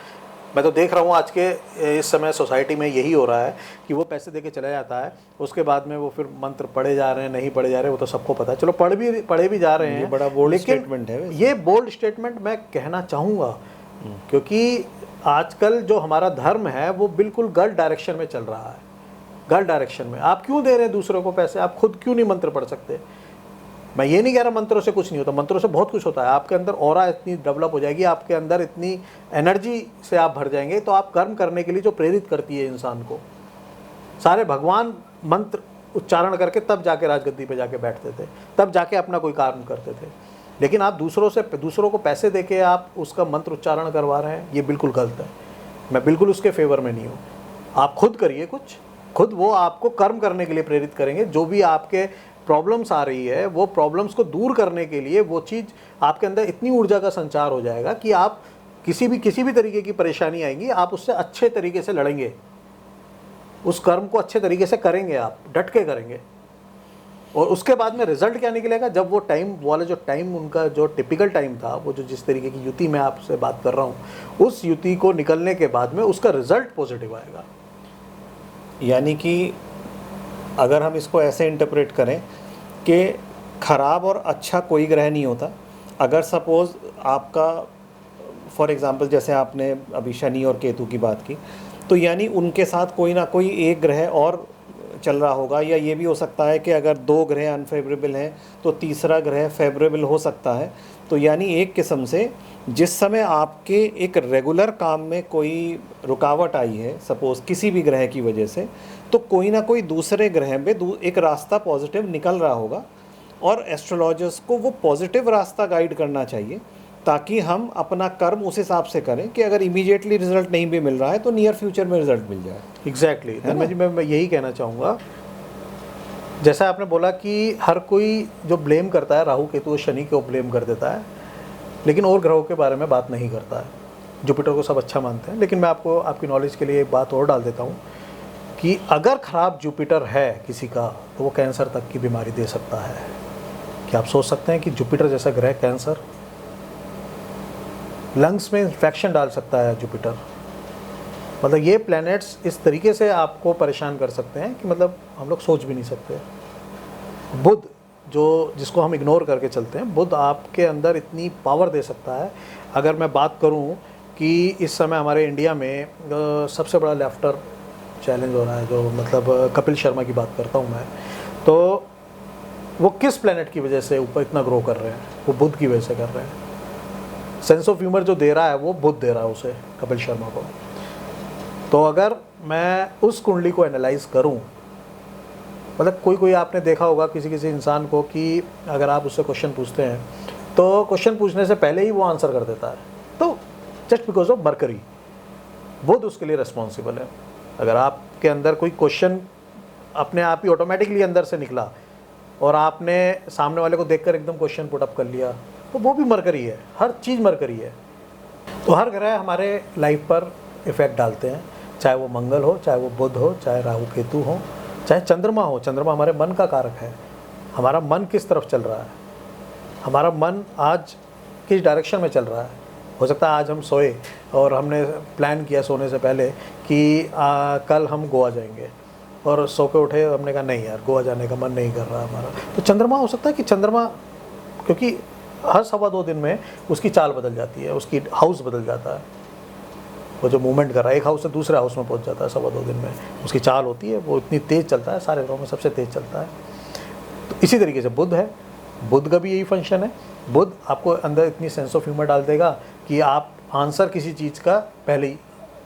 मैं तो देख रहा हूँ आज के इस समय सोसाइटी में यही हो रहा है कि वो पैसे दे के चला जाता है, उसके बाद में वो फिर मंत्र पढ़े जा रहे हैं, नहीं पढ़े जा रहे, वो तो सबको पता है। चलो पढ़े भी जा रहे हैं, ये बड़ा बोल्ड स्टेटमेंट है। ये बोल्ड स्टेटमेंट मैं कहना चाहूँगा क्योंकि आजकल जो हमारा धर्म है वो बिल्कुल गलत डायरेक्शन में चल रहा है। गलत डायरेक्शन में आप क्यों दे रहे हैं दूसरों को पैसे? आप खुद क्यों नहीं मंत्र पढ़ सकते? मैं ये नहीं कह रहा मंत्रों से कुछ नहीं होता, मंत्रों से बहुत कुछ होता है। आपके अंदर ऑरा इतनी डेवलप हो जाएगी, आपके अंदर इतनी एनर्जी से आप भर जाएंगे, तो आप कर्म करने के लिए जो प्रेरित करती है इंसान को, सारे भगवान मंत्र उच्चारण करके तब जाके राजगद्दी पे जाके बैठते थे, तब जाके अपना कोई काम करते थे। लेकिन आप दूसरों को पैसे दे के आप उसका मंत्र उच्चारण करवा रहे हैं, ये बिल्कुल गलत है। मैं बिल्कुल उसके फेवर में नहीं हूँ। आप खुद करिए कुछ, खुद वो आपको कर्म करने के लिए प्रेरित करेंगे। जो भी आपके प्रॉब्लम्स आ रही है वो प्रॉब्लम्स को दूर करने के लिए वो चीज़ आपके अंदर इतनी ऊर्जा का संचार हो जाएगा कि आप किसी भी तरीके की परेशानी आएगी आप उससे अच्छे तरीके से लड़ेंगे, उस कर्म को अच्छे तरीके से करेंगे, आप डट के करेंगे। और उसके बाद में रिजल्ट क्या निकलेगा? जब वो टाइम वाला जो टाइम उनका जो टिपिकल टाइम था, वो जो जिस तरीके की युति मैं आपसे बात कर रहा हूँ, उस युति को निकलने के बाद में उसका रिजल्ट पॉजिटिव आएगा। यानी कि अगर हम इसको ऐसे इंटरप्रेट करें कि ख़राब और अच्छा कोई ग्रह नहीं होता। अगर सपोज़ आपका फॉर एग्ज़ाम्पल जैसे आपने अभी शनि और केतु की बात की, तो यानी उनके साथ कोई ना कोई एक ग्रह और चल रहा होगा, या ये भी हो सकता है कि अगर 2 ग्रह अनफेवरेबल हैं तो तीसरा ग्रह फेवरेबल हो सकता है। तो यानी एक किस्म से जिस समय आपके एक रेगुलर काम में कोई रुकावट आई है, सपोज़ किसी भी ग्रह की वजह से, तो कोई ना कोई दूसरे ग्रह में एक रास्ता पॉजिटिव निकल रहा होगा, और एस्ट्रोलॉजर्स को वो पॉजिटिव रास्ता गाइड करना चाहिए, ताकि हम अपना कर्म उस हिसाब से करें कि अगर इमीडिएटली रिजल्ट नहीं भी मिल रहा है तो नियर फ्यूचर में रिजल्ट मिल जाए। एग्जैक्टली धर्मेश जी, मैं यही कहना चाहूँगा, जैसा आपने बोला कि हर कोई जो ब्लेम करता है राहु केतु और शनि को ब्लेम कर देता है, लेकिन और ग्रहों के बारे में बात नहीं करता है। जुपिटर को सब अच्छा मानते हैं, लेकिन मैं आपको आपकी नॉलेज के लिए एक बात और डाल देता हूँ कि अगर ख़राब जुपिटर है किसी का तो वो कैंसर तक की बीमारी दे सकता है। क्या आप सोच सकते हैं कि जुपिटर जैसा ग्रह कैंसर, लंग्स में इन्फेक्शन डाल सकता है जुपिटर। मतलब ये प्लैनेट्स इस तरीके से आपको परेशान कर सकते हैं कि मतलब हम लोग सोच भी नहीं सकते। बुध जो जिसको हम इग्नोर करके चलते हैं, बुध आपके अंदर इतनी पावर दे सकता है। अगर मैं बात करूं कि इस समय हमारे इंडिया में सबसे बड़ा लेफ्टर चैलेंज हो रहा है, जो मतलब कपिल शर्मा की बात करता हूं मैं, तो वो किस प्लैनेट की वजह से ऊपर इतना ग्रो कर रहे हैं? वो बुध की वजह से कर रहे हैं। सेंस ऑफ ह्यूमर जो दे रहा है वो बुध दे रहा है उसे, कपिल शर्मा को। तो अगर मैं उस कुंडली को एनालाइज करूं, मतलब कोई आपने देखा होगा किसी इंसान को कि अगर आप उससे क्वेश्चन पूछते हैं तो क्वेश्चन पूछने से पहले ही वो आंसर कर देता है, तो जस्ट बिकॉज ऑफ मरकरी, बुध उसके लिए रिस्पॉन्सिबल है। अगर आपके अंदर कोई क्वेश्चन अपने आप ही ऑटोमेटिकली अंदर से निकला और आपने सामने वाले को देखकर एकदम क्वेश्चन पुट अप कर लिया, तो वो भी मरकरी है। हर चीज़ मरकरी है। तो हर ग्रह हमारे लाइफ पर इफ़ेक्ट डालते हैं, चाहे वो मंगल हो, चाहे वो बुध हो, चाहे राहु केतु हो, चाहे चंद्रमा हो। चंद्रमा हमारे मन का कारक है। हमारा मन किस तरफ चल रहा है, हमारा मन आज किस डायरेक्शन में चल रहा है। हो सकता है आज हम सोए और हमने प्लान किया सोने से पहले कि कल हम गोवा जाएंगे, और सो के उठे, हमने कहा नहीं यार गोवा जाने का मन नहीं कर रहा हमारा। तो चंद्रमा हो सकता है कि चंद्रमा, क्योंकि हर 1.25 दिन में उसकी चाल बदल जाती है, उसकी हाउस बदल जाता है। वो जो मूवमेंट कर रहा है एक हाउस से दूसरे हाउस में पहुंच जाता है 2.25 दिन में, उसकी चाल होती है, वो इतनी तेज़ चलता है, सारे ग्रहों में सबसे तेज़ चलता है। तो इसी तरीके से बुध है, बुध का भी यही फंक्शन है। बुध आपको अंदर इतनी सेंस ऑफ ह्यूमर डाल देगा कि आप आंसर किसी चीज़ का पहले ही,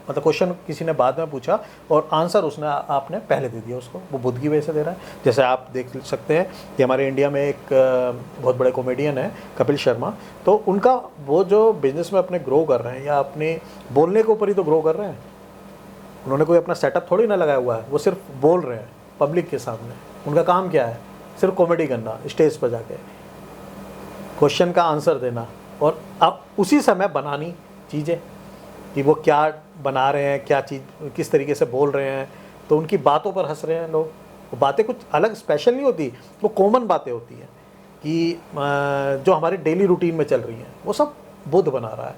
मतलब क्वेश्चन किसी ने बाद में पूछा और आंसर उसने आपने पहले दे दिया उसको, वो बुध की वजह से दे रहा है। जैसे आप देख सकते हैं कि हमारे इंडिया में एक बहुत बड़े कॉमेडियन है कपिल शर्मा, तो उनका वो जो बिजनेस में अपने ग्रो कर रहे हैं या अपने बोलने के ऊपर ही तो ग्रो कर रहे हैं। उन्होंने कोई अपना सेटअप थोड़ी ना लगाया हुआ है, वो सिर्फ बोल रहे हैं पब्लिक के सामने। उनका काम क्या है? सिर्फ कॉमेडी करना, स्टेज पर जाके क्वेश्चन का आंसर देना, और अब उसी समय बनानी चीज़ें कि वो क्या बना रहे हैं, क्या चीज़ किस तरीके से बोल रहे हैं। तो उनकी बातों पर हंस रहे हैं लोग। वो बातें कुछ अलग स्पेशल नहीं होती, वो कॉमन बातें होती हैं कि जो हमारे डेली रूटीन में चल रही हैं, वो सब बुध बना रहा है।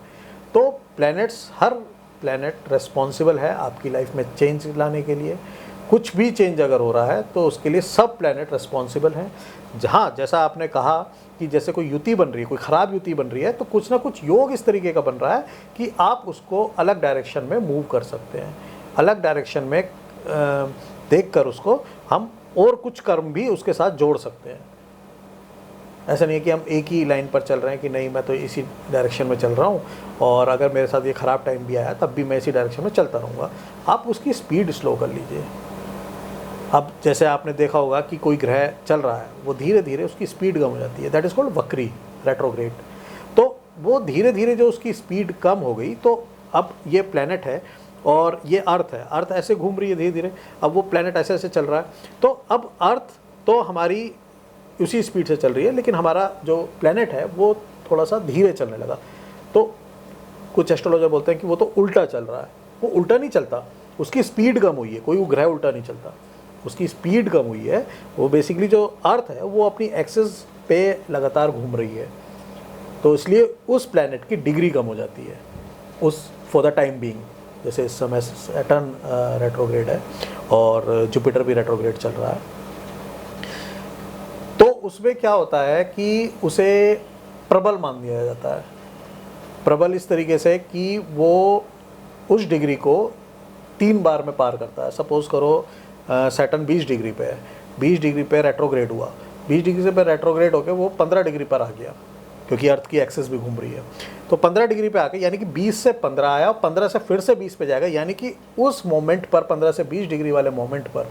तो प्लैनेट्स, हर प्लैनेट रिस्पॉन्सिबल है आपकी लाइफ में चेंज लाने के लिए। कुछ भी चेंज अगर हो रहा है तो उसके लिए सब प्लैनेट रिस्पॉन्सिबल हैं। जहाँ जैसा आपने कहा कि जैसे कोई युति बन रही है, कोई ख़राब युति बन रही है, तो कुछ ना कुछ योग इस तरीके का बन रहा है कि आप उसको अलग डायरेक्शन में मूव कर सकते हैं। अलग डायरेक्शन में देखकर उसको हम और कुछ कर्म भी उसके साथ जोड़ सकते हैं। ऐसा नहीं है कि हम एक ही लाइन पर चल रहे हैं कि नहीं मैं तो इसी डायरेक्शन में चल रहा हूँ और अगर मेरे साथ ये ख़राब टाइम भी आया तब भी मैं इसी डायरेक्शन में चलता रहूँगा। आप उसकी स्पीड स्लो कर लीजिए। अब जैसे आपने देखा होगा कि कोई ग्रह चल रहा है, वो धीरे धीरे उसकी स्पीड कम हो जाती है, दैट इज़ कॉल्ड वक्री, रेट्रोग्रेड। तो वो धीरे धीरे जो उसकी स्पीड कम हो गई, तो अब ये प्लैनेट है और ये अर्थ है, अर्थ ऐसे घूम रही है धीरे धीरे, अब वो प्लैनेट ऐसे ऐसे चल रहा है। तो अब अर्थ तो हमारी उसी स्पीड से चल रही है, लेकिन हमारा जो प्लैनेट है वो थोड़ा सा धीरे चलने लगा। तो कुछ एस्ट्रोलॉजर बोलते हैं कि वो तो उल्टा चल रहा है। वो उल्टा नहीं चलता, उसकी स्पीड कम हुई है। कोई ग्रह उल्टा नहीं चलता, उसकी स्पीड कम हुई है। वो बेसिकली जो अर्थ है वो अपनी एक्सिस पे लगातार घूम रही है, तो इसलिए उस प्लैनेट की डिग्री कम हो जाती है उस फॉर द टाइम बीइंग। जैसे इस समय सैटर्न रेट्रोग्रेड है और जुपिटर भी रेट्रोग्रेड चल रहा है, तो उसमें क्या होता है कि उसे प्रबल मान दिया जाता है। प्रबल इस तरीके से कि वो उस डिग्री को 3 बार में पार करता है। सपोज करो सैटर्न 20 डिग्री पे है, 20 डिग्री पे रेट्रोग्रेड हुआ, 20 डिग्री से पे रेट्रोग्रेड होकर वो 15 डिग्री पर आ गया, क्योंकि अर्थ की एक्सिस भी घूम रही है। तो 15 डिग्री पे आके यानी कि 20 से 15 आया और 15 से फिर से 20 पे जाएगा, यानी कि उस मोमेंट पर 15 से 20 डिग्री वाले मोमेंट पर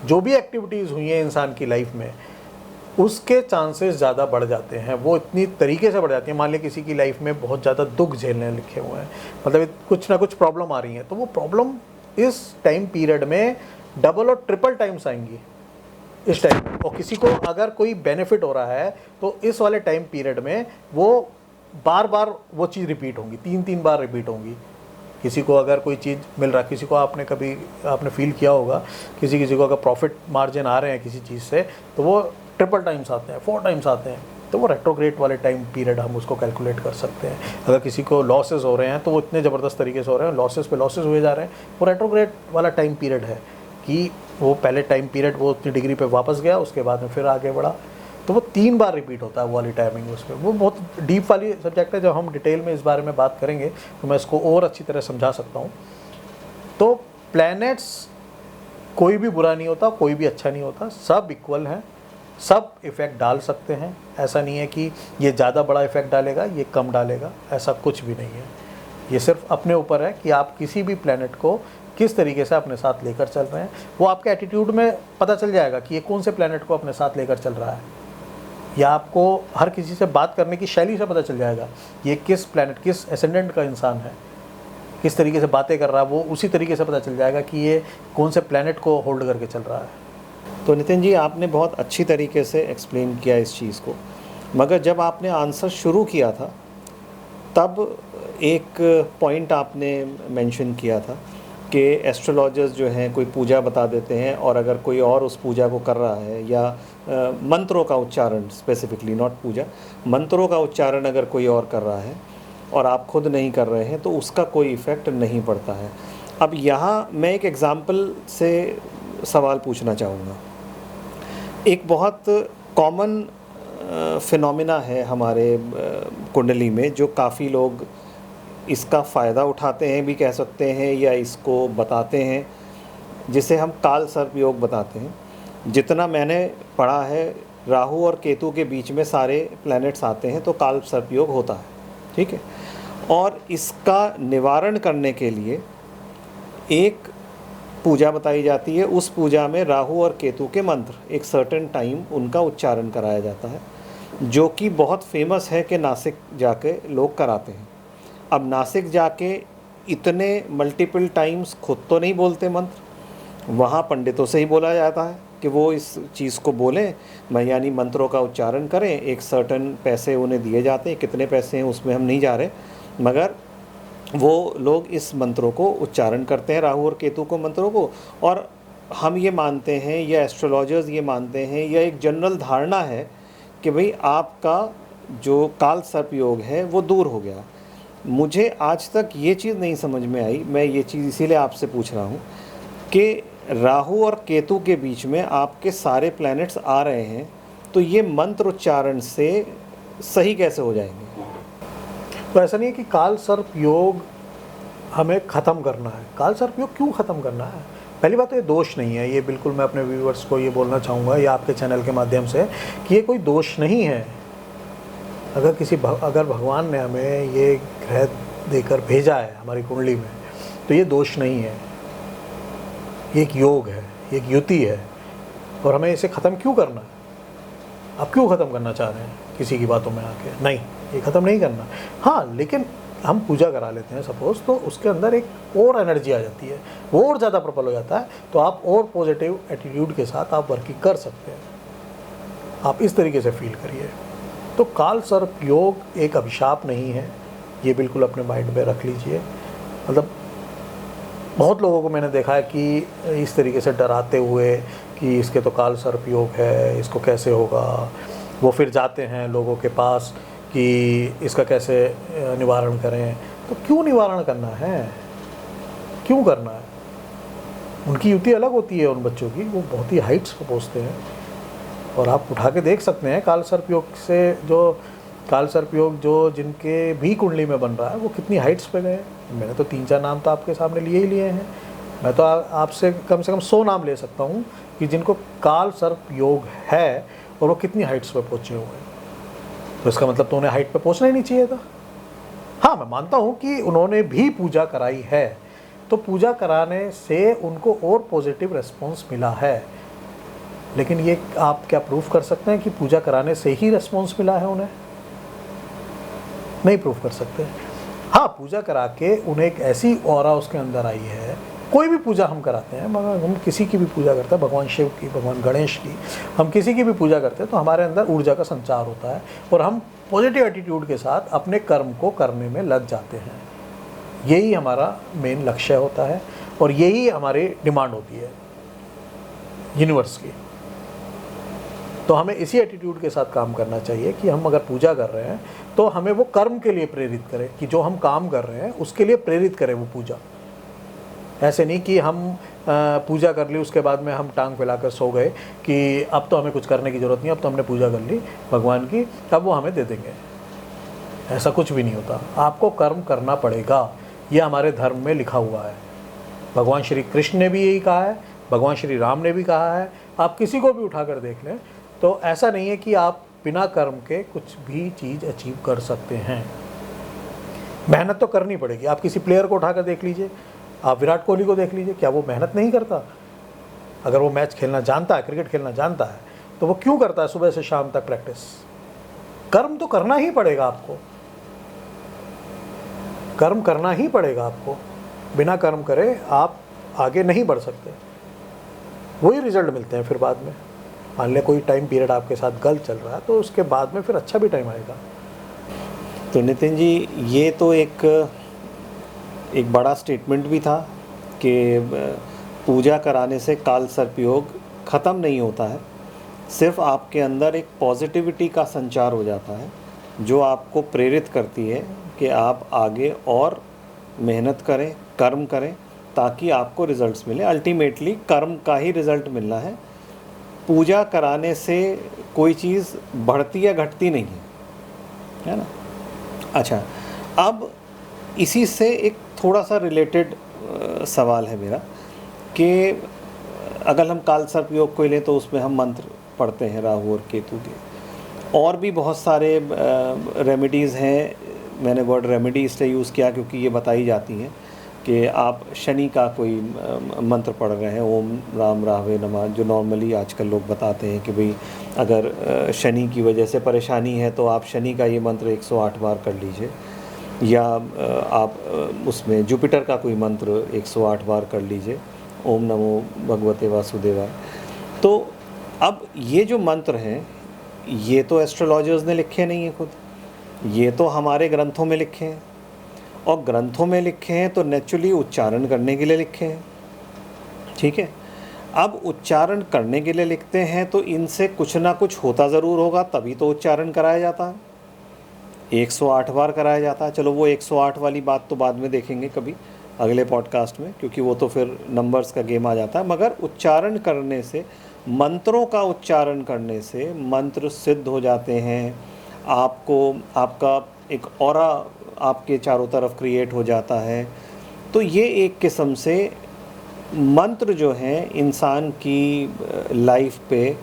जो भी एक्टिविटीज़ हुई हैं इंसान की लाइफ में, उसके चांसेस ज़्यादा बढ़ जाते हैं। वो इतनी तरीके से बढ़ जाती हैं। मान लिया किसी की लाइफ में बहुत ज़्यादा दुख झेलने लिखे हुए हैं, मतलब कुछ ना कुछ प्रॉब्लम आ रही है, तो वो प्रॉब्लम इस टाइम पीरियड में डबल और ट्रिपल टाइम्स आएंगी इस टाइम। और किसी को अगर कोई बेनिफिट हो रहा है तो इस वाले टाइम पीरियड में वो बार बार वो चीज़ रिपीट होंगी, 3-3 बार रिपीट होंगी। किसी को अगर कोई चीज़ मिल रहा है, किसी को आपने फील किया होगा, किसी को अगर प्रॉफिट मार्जिन आ रहे हैं किसी चीज़ से, तो वो ट्रिपल टाइम्स आते हैं, 4 टाइम्स आते हैं। तो वो रेट्रोग्रेड वाले टाइम पीरियड हम उसको कैलकुलेट कर सकते हैं। अगर किसी को लॉसेस हो रहे हैं तो वो इतने ज़बरदस्त तरीके से हो रहे हैं, लॉसेस पे लॉसेस हुए जा रहे हैं, वो रेट्रोग्रेड वाला टाइम पीरियड है कि वो पहले टाइम पीरियड वो उतनी डिग्री पे वापस गया, उसके बाद में फिर आगे बढ़ा। तो वो 3 बार रिपीट होता है वो वाली टाइमिंग उसमें। वो बहुत डीप वाली सब्जेक्ट है, जब हम डिटेल में इस बारे में बात करेंगे तो मैं इसको और अच्छी तरह समझा सकता हूँ। तो प्लैनेट्स कोई भी बुरा नहीं होता, कोई भी अच्छा नहीं होता, सब इक्वल हैं, सब इफ़ेक्ट डाल सकते हैं। ऐसा नहीं है कि ये ज़्यादा बड़ा इफ़ेक्ट डालेगा, ये कम डालेगा, ऐसा कुछ भी नहीं है। ये सिर्फ अपने ऊपर है कि आप किसी भी प्लैनेट को किस तरीके से अपने साथ लेकर चल रहे हैं। वो आपके एटीट्यूड में पता चल जाएगा कि ये कौन से प्लैनेट को अपने साथ लेकर चल रहा है, या आपको हर किसी से बात करने की शैली से पता चल जाएगा ये किस प्लैनेट, किस एसेंडेंट का इंसान है, किस तरीके से बातें कर रहा है। वो उसी तरीके से पता चल जाएगा कि ये कौन से प्लैनेट को होल्ड करके चल रहा है। तो नितिन जी, आपने बहुत अच्छी तरीके से एक्सप्लेन किया इस चीज़ को, मगर जब आपने आंसर शुरू किया था तब एक पॉइंट आपने मेंशन किया था कि एस्ट्रोलॉजर्स जो हैं कोई पूजा बता देते हैं, और अगर कोई और उस पूजा को कर रहा है, या मंत्रों का उच्चारण, स्पेसिफिकली नॉट पूजा, मंत्रों का उच्चारण अगर कोई और कर रहा है और आप खुद नहीं कर रहे हैं, तो उसका कोई इफ़ेक्ट नहीं पड़ता है। अब यहाँ मैं एक एग्ज़ाम्पल से सवाल पूछना चाहूँगा। एक बहुत कॉमन फिनोमिना है हमारे कुंडली में, जो काफ़ी लोग इसका फ़ायदा उठाते हैं भी कह सकते हैं, या इसको बताते हैं, जिसे हम काल सर्प योग बताते हैं। जितना मैंने पढ़ा है, राहु और केतु के बीच में सारे प्लैनेट्स आते हैं तो काल सर्प योग होता है, ठीक है। और इसका निवारण करने के लिए एक पूजा बताई जाती है। उस पूजा में राहु और केतु के मंत्र एक सर्टेन टाइम उनका उच्चारण कराया जाता है, जो कि बहुत फेमस है कि नासिक जाके लोग कराते हैं। अब नासिक जाके इतने मल्टीपल टाइम्स खुद तो नहीं बोलते मंत्र, वहाँ पंडितों से ही बोला जाता है कि वो इस चीज़ को बोलें, यानी मंत्रों का उच्चारण करें। एक सर्टेन पैसे उन्हें दिए जाते हैं, कितने पैसे हैं उसमें हम नहीं जा रहे, मगर वो लोग इस मंत्रों को उच्चारण करते हैं, राहु और केतु को मंत्रों को। और हम ये मानते हैं, या एस्ट्रोलॉजर्स ये मानते हैं, या एक जनरल धारणा है कि भाई आपका जो काल सर्प योग है वो दूर हो गया। मुझे आज तक ये चीज़ नहीं समझ में आई, मैं ये चीज़ इसीलिए आपसे पूछ रहा हूँ कि राहु और केतु के बीच में आपके सारे प्लैनेट्स आ रहे हैं, तो ये मंत्र उच्चारण से सही कैसे हो जाएंगे? तो ऐसा नहीं है कि काल सर्प योग हमें ख़त्म करना है। काल सर्प योग क्यों ख़त्म करना है? पहली बात तो ये दोष नहीं है, ये बिल्कुल मैं अपने व्यूअर्स को ये बोलना चाहूँगा, या आपके चैनल के माध्यम से, कि ये कोई दोष नहीं है। अगर भगवान ने हमें ये ग्रह देकर भेजा है हमारी कुंडली में, तो ये दोष नहीं है, ये एक योग है, ये एक युति है। और हमें इसे ख़त्म क्यों करना है? आप क्यों ख़त्म करना चाह रहे हैं किसी की बातों में आके? नहीं, ये ख़त्म नहीं करना। हाँ, लेकिन हम पूजा करा लेते हैं सपोज़, तो उसके अंदर एक और एनर्जी आ जाती है, वो और ज़्यादा प्रबल हो जाता है, तो आप और पॉजिटिव एटीट्यूड के साथ आप वर्किंग कर सकते हैं। आप इस तरीके से फील करिए। तो काल सर्प योग एक अभिशाप नहीं है, ये बिल्कुल अपने माइंड में रख लीजिए। मतलब बहुत लोगों को मैंने देखा है कि इस तरीके से डराते हुए कि इसके तो काल सर्प योग है, इसको कैसे होगा। वो फिर जाते हैं लोगों के पास कि इसका कैसे निवारण करें। तो क्यों निवारण करना है? क्यों करना है? उनकी युति अलग होती है उन बच्चों की, वो बहुत ही हाइट्स को पहुँचते हैं। और आप उठा के देख सकते हैं काल सर्प योग से, जो काल सर्प योग जो जिनके भी कुंडली में बन रहा है, वो कितनी हाइट्स पे गए। मैंने तो 3-4 नाम तो आपके सामने लिए ही लिए हैं, मैं तो आपसे कम से कम 100 नाम ले सकता हूँ कि जिनको काल सर्प योग है और वो कितनी हाइट्स पे पहुँचे हुए हैं। तो इसका मतलब तो उन्हें हाइट पे पहुँचना ही नहीं चाहिए था। हाँ, मैं मानता हूँ कि उन्होंने भी पूजा कराई है, तो पूजा कराने से उनको और पॉजिटिव रिस्पॉन्स मिला है, लेकिन ये आप क्या प्रूफ कर सकते हैं कि पूजा कराने से ही रिस्पॉन्स मिला है उन्हें? नहीं प्रूफ कर सकते। हाँ, पूजा करा के उन्हें एक ऐसी ऑरा उसके अंदर आई है। कोई भी पूजा हम कराते हैं, मगर हम किसी की भी पूजा करते हैं, भगवान शिव की, भगवान गणेश की, हम किसी की भी पूजा करते हैं तो हमारे अंदर ऊर्जा का संचार होता है और हम पॉजिटिव एटीट्यूड के साथ अपने कर्म को करने में लग जाते हैं। यही हमारा मेन लक्ष्य होता है और यही हमारी डिमांड होती है यूनिवर्स की। तो हमें इसी एटीट्यूड के साथ काम करना चाहिए कि हम अगर पूजा कर रहे हैं तो हमें वो कर्म के लिए प्रेरित करें, कि जो हम काम कर रहे हैं उसके लिए प्रेरित करें वो पूजा। ऐसे नहीं कि हम पूजा कर ली उसके बाद में हम टांग फैलाकर सो गए कि अब तो हमें कुछ करने की ज़रूरत नहीं, अब तो हमने पूजा कर ली भगवान की, अब वो हमें दे देंगे। ऐसा कुछ भी नहीं होता। आपको कर्म करना पड़ेगा, ये हमारे धर्म में लिखा हुआ है। भगवान श्री कृष्ण ने भी यही कहा है, भगवान श्री राम ने भी कहा है। आप किसी को भी उठा कर देख लें तो ऐसा नहीं है कि आप बिना कर्म के कुछ भी चीज़ अचीव कर सकते हैं। मेहनत तो करनी पड़ेगी। आप किसी प्लेयर को उठाकर देख लीजिए, आप विराट कोहली को देख लीजिए, क्या वो मेहनत नहीं करता? अगर वो मैच खेलना जानता है, क्रिकेट खेलना जानता है, तो वो क्यों करता है सुबह से शाम तक प्रैक्टिस? कर्म तो करना ही पड़ेगा आपको, कर्म करना ही पड़ेगा आपको। बिना कर्म करे आप आगे नहीं बढ़ सकते। वही रिजल्ट मिलते हैं फिर बाद में। मान लिया कोई टाइम पीरियड आपके साथ गलत चल रहा है तो उसके बाद में फिर अच्छा भी टाइम आएगा। तो नितिन जी, ये तो एक बड़ा स्टेटमेंट भी था कि पूजा कराने से काल सर्प योग ख़त्म नहीं होता है, सिर्फ आपके अंदर एक पॉजिटिविटी का संचार हो जाता है जो आपको प्रेरित करती है कि आप आगे और मेहनत करें, कर्म करें, ताकि आपको रिज़ल्ट्स मिले। अल्टीमेटली कर्म का ही रिज़ल्ट मिलना है। पूजा कराने से कोई चीज़ बढ़ती या घटती नहीं है ना। अच्छा, अब इसी से एक थोड़ा सा रिलेटेड सवाल है मेरा कि अगर हम काल सर्प योग को लें तो उसमें हम मंत्र पढ़ते हैं राहु और केतु के, और भी बहुत सारे रेमेडीज़ हैं। मैंने वर्ड रेमेडी इसलिए यूज़ किया क्योंकि ये बताई जाती हैं कि आप शनि का कोई मंत्र पढ़ रहे हैं, ओम राम राहवे नमः, जो नॉर्मली आजकल लोग बताते हैं कि भाई अगर शनि की वजह से परेशानी है तो आप शनि का ये मंत्र 108 बार कर लीजिए, या आप उसमें जुपिटर का कोई मंत्र 108 बार कर लीजिए, ओम नमो भगवते वासुदेवाय। तो अब ये जो मंत्र हैं ये तो एस्ट्रोलॉजर्स ने लिखे नहीं हैं खुद, ये तो हमारे ग्रंथों में लिखे हैं, और ग्रंथों में लिखे हैं तो नेचुरली उच्चारण करने के लिए लिखे हैं। ठीक है, अब उच्चारण करने के लिए लिखते हैं तो इनसे कुछ ना कुछ होता ज़रूर होगा, तभी तो उच्चारण कराया जाता है। 108 बार कराया जाता है। चलो वो 108 वाली बात तो बाद में देखेंगे कभी अगले पॉडकास्ट में, क्योंकि वो तो फिर नंबर्स का गेम आ जाता है। मगर उच्चारण करने से, मंत्रों का उच्चारण करने से मंत्र सिद्ध हो जाते हैं। आपको आपका एक ऑरा आपके चारों तरफ क्रिएट हो जाता है। तो ये एक किस्म से मंत्र जो हैं इंसान की लाइफ पे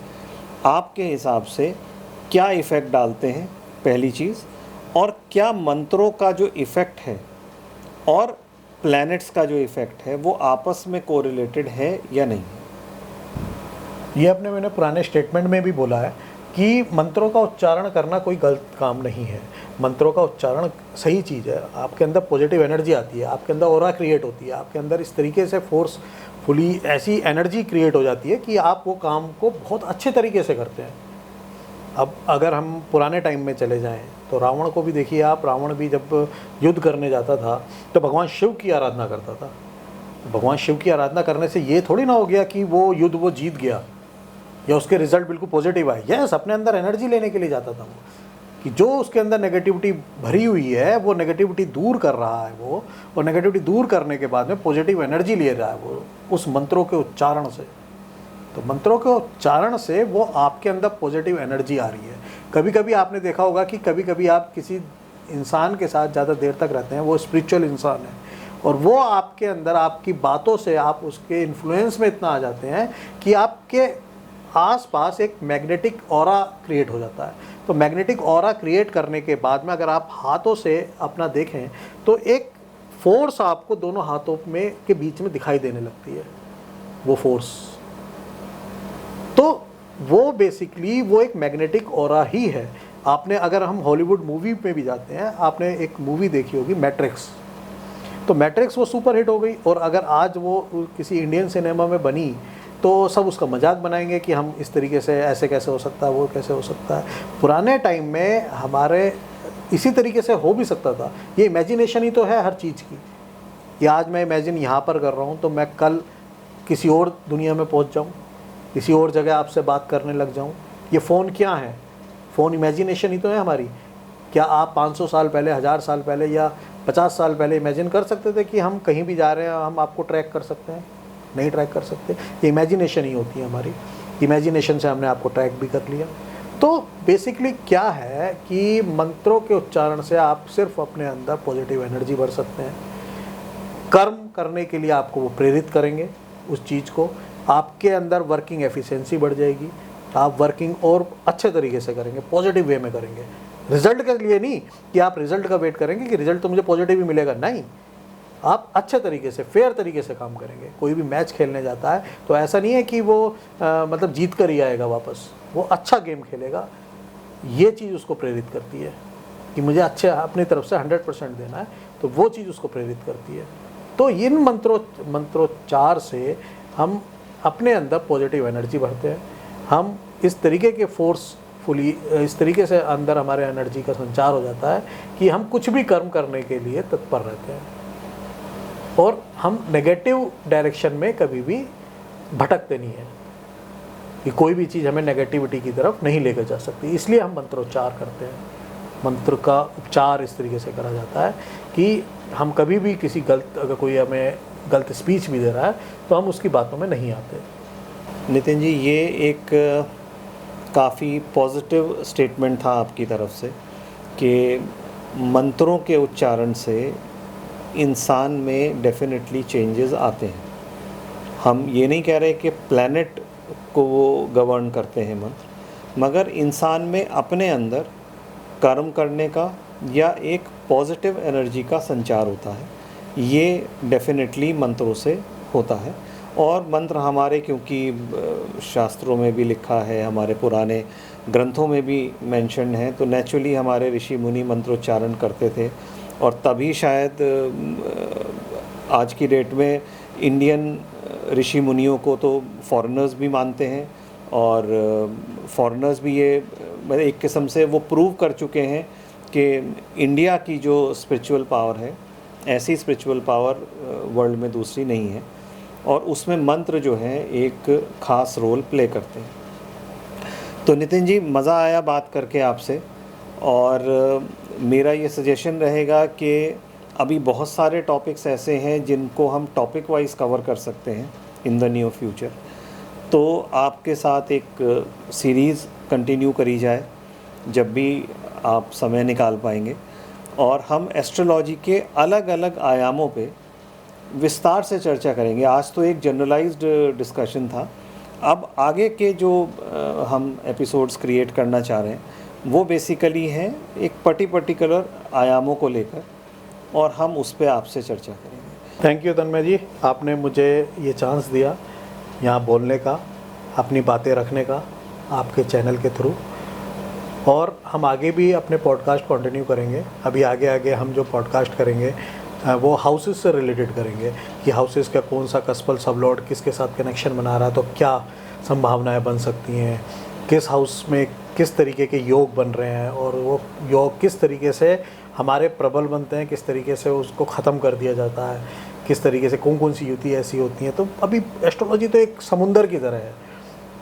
आपके हिसाब से क्या इफ़ेक्ट डालते हैं, पहली चीज़, और क्या मंत्रों का जो इफ़ेक्ट है और प्लैनेट्स का जो इफ़ेक्ट है वो आपस में कोरिलेटेड है या नहीं। ये मैंने पुराने स्टेटमेंट में भी बोला है कि मंत्रों का उच्चारण करना कोई गलत काम नहीं है। मंत्रों का उच्चारण सही चीज़ है। आपके अंदर पॉजिटिव एनर्जी आती है, आपके अंदर ऑरा क्रिएट होती है, आपके अंदर इस तरीके से फोर्सफुली ऐसी एनर्जी क्रिएट हो जाती है कि आप वो काम को बहुत अच्छे तरीके से करते हैं। अब अगर हम पुराने टाइम में चले जाएं तो रावण को भी देखिए आप। रावण भी जब युद्ध करने जाता था तो भगवान शिव की आराधना करता था। भगवान शिव की आराधना करने से ये थोड़ी ना हो गया कि वो युद्ध वो जीत गया या उसके रिजल्ट बिल्कुल पॉजिटिव आए। यस, अपने अंदर एनर्जी लेने के लिए जाता था वो, कि जो उसके अंदर नेगेटिविटी भरी हुई है वो नेगेटिविटी दूर कर रहा है वो, और नेगेटिविटी दूर करने के बाद में पॉजिटिव एनर्जी ले रहा है वो उस मंत्रों के उच्चारण से। तो मंत्रों के उच्चारण से वो आपके अंदर पॉजिटिव एनर्जी आ रही है। कभी कभी आपने देखा होगा कि कभी कभी आप किसी इंसान के साथ ज़्यादा देर तक रहते हैं, वो स्पिरिचुअल इंसान है, और वो आपके अंदर आपकी बातों से आप उसके इन्फ्लुएंस में इतना आ जाते हैं कि आपके आसपास एक मैग्नेटिक ऑरा क्रिएट हो जाता है। तो मैग्नेटिक ऑरा क्रिएट करने के बाद में अगर आप हाथों से अपना देखें तो एक फोर्स आपको दोनों हाथों में के बीच में दिखाई देने लगती है, वो फोर्स। तो वो बेसिकली वो एक मैग्नेटिक ऑरा ही है। आपने, अगर हम हॉलीवुड मूवी में भी जाते हैं, आपने एक मूवी देखी होगी मैट्रिक्स, तो मैट्रिक्स वो सुपर हिट हो गई, और अगर आज वो किसी इंडियन सिनेमा में बनी तो सब उसका मजाक बनाएंगे कि हम इस तरीके से, ऐसे कैसे हो सकता है, वो कैसे हो सकता है। पुराने टाइम में हमारे इसी तरीके से हो भी सकता था। ये इमेजिनेशन ही तो है हर चीज़ की, कि आज मैं इमेजिन यहाँ पर कर रहा हूँ तो मैं कल किसी और दुनिया में पहुँच जाऊँ, किसी और जगह आपसे बात करने लग जाऊँ। ये फ़ोन क्या है? फ़ोन इमेजिनेशन ही तो है हमारी। क्या आप 500 साल पहले, 1000 साल पहले या 50 साल पहले इमेजिन कर सकते थे कि हम कहीं भी जा रहे हैं हम आपको ट्रैक कर सकते हैं? नहीं ट्रैक कर सकते। ये इमेजिनेशन ही होती है हमारी। इमेजिनेशन से हमने आपको ट्रैक भी कर लिया। तो बेसिकली क्या है कि मंत्रों के उच्चारण से आप सिर्फ अपने अंदर पॉजिटिव एनर्जी भर सकते हैं। कर्म करने के लिए आपको वो प्रेरित करेंगे उस चीज़ को। आपके अंदर वर्किंग एफिशिएंसी बढ़ जाएगी, आप वर्किंग और अच्छे तरीके से करेंगे, पॉजिटिव वे में करेंगे। रिजल्ट के लिए नहीं कि आप रिजल्ट का वेट करेंगे कि रिजल्ट तो मुझे पॉजिटिव ही मिलेगा, नहीं। आप अच्छे तरीके से, फेयर तरीके से काम करेंगे। कोई भी मैच खेलने जाता है तो ऐसा नहीं है कि वो मतलब जीत कर ही आएगा वापस, वो अच्छा गेम खेलेगा। ये चीज़ उसको प्रेरित करती है कि मुझे अच्छे अपनी तरफ से 100% देना है, तो वो चीज़ उसको प्रेरित करती है। तो इन मंत्रोच्चार से हम अपने अंदर पॉजिटिव एनर्जी भरते हैं। हम इस तरीके के फोर्सफुली, इस तरीके से अंदर हमारे एनर्जी का संचार हो जाता है कि हम कुछ भी कर्म करने के लिए तत्पर रहते हैं, और हम नेगेटिव डायरेक्शन में कभी भी भटकते नहीं हैं कि कोई भी चीज़ हमें नेगेटिविटी की तरफ नहीं लेकर जा सकती। इसलिए हम मंत्रोच्चार करते हैं। मंत्र का उपचार इस तरीके से करा जाता है कि हम कभी भी किसी अगर कोई हमें गलत स्पीच भी दे रहा है तो हम उसकी बातों में नहीं आते। नितिन जी, ये एक काफ़ी पॉजिटिव स्टेटमेंट था आपकी तरफ से कि मंत्रों के उच्चारण से इंसान में डेफिनेटली चेंजेस आते हैं। हम ये नहीं कह रहे कि प्लैनेट को वो गवर्न करते हैं मंत्र, मगर इंसान में अपने अंदर कर्म करने का या एक पॉजिटिव एनर्जी का संचार होता है, ये डेफिनेटली मंत्रों से होता है। और मंत्र हमारे, क्योंकि शास्त्रों में भी लिखा है, हमारे पुराने ग्रंथों में भी मेंशन है, तो नेचुरली हमारे ऋषि मुनि मंत्रोच्चारण करते थे। और तभी शायद आज की डेट में इंडियन ऋषि मुनियों को तो फॉरेनर्स भी मानते हैं, और फॉरेनर्स भी ये एक किस्म से वो प्रूव कर चुके हैं कि इंडिया की जो स्पिरिचुअल पावर है, ऐसी स्पिरिचुअल पावर वर्ल्ड में दूसरी नहीं है, और उसमें मंत्र जो हैं एक ख़ास रोल प्ले करते हैं। तो नितिन जी, मज़ा आया बात करके आपसे, और मेरा ये सजेशन रहेगा कि अभी बहुत सारे टॉपिक्स ऐसे हैं जिनको हम टॉपिक वाइज कवर कर सकते हैं इन द नियर फ्यूचर। तो आपके साथ एक सीरीज़ कंटिन्यू करी जाए जब भी आप समय निकाल पाएंगे, और हम एस्ट्रोलॉजी के अलग अलग आयामों पे विस्तार से चर्चा करेंगे। आज तो एक जनरलाइज्ड डिस्कशन था, अब आगे के जो हम एपिसोड्स क्रिएट करना चाह रहे हैं वो बेसिकली हैं एक पर्टिकुलर आयामों को लेकर, और हम उस पर आपसे चर्चा करेंगे। थैंक यू तन्मय जी, आपने मुझे ये चांस दिया यहाँ बोलने का, अपनी बातें रखने का आपके चैनल के थ्रू। और हम आगे भी अपने पॉडकास्ट कंटिन्यू करेंगे। अभी आगे हम जो पॉडकास्ट करेंगे वो हाउसेस से रिलेटेड करेंगे कि हाउसेस का कौन सा कस्पल सबलॉर्ड किसके साथ कनेक्शन बना रहा है, तो क्या संभावनाएं बन सकती हैं, किस हाउस में किस तरीके के योग बन रहे हैं, और वो योग किस तरीके से हमारे प्रबल बनते हैं, किस तरीके से उसको ख़त्म कर दिया जाता है, किस तरीके से कौन सी युति ऐसी होती हैं। तो अभी एस्ट्रोलॉजी तो एक समुंदर की तरह है,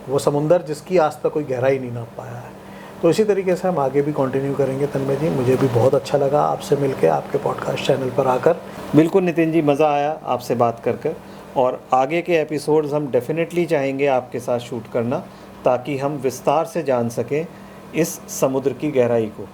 वो समुंदर जिसकी आज तक कोई गहराई नहीं नाप पाया है। तो इसी तरीके से हम आगे भी कंटिन्यू करेंगे। तन्मय जी, मुझे भी बहुत अच्छा लगा आपसे मिलकर, आपके पॉडकास्ट चैनल पर आकर। बिल्कुल नितिन जी, मज़ा आया आपसे बात कर, और आगे के एपिसोड्स हम डेफिनेटली चाहेंगे आपके साथ शूट करना, ताकि हम विस्तार से जान सकें इस समुद्र की गहराई को।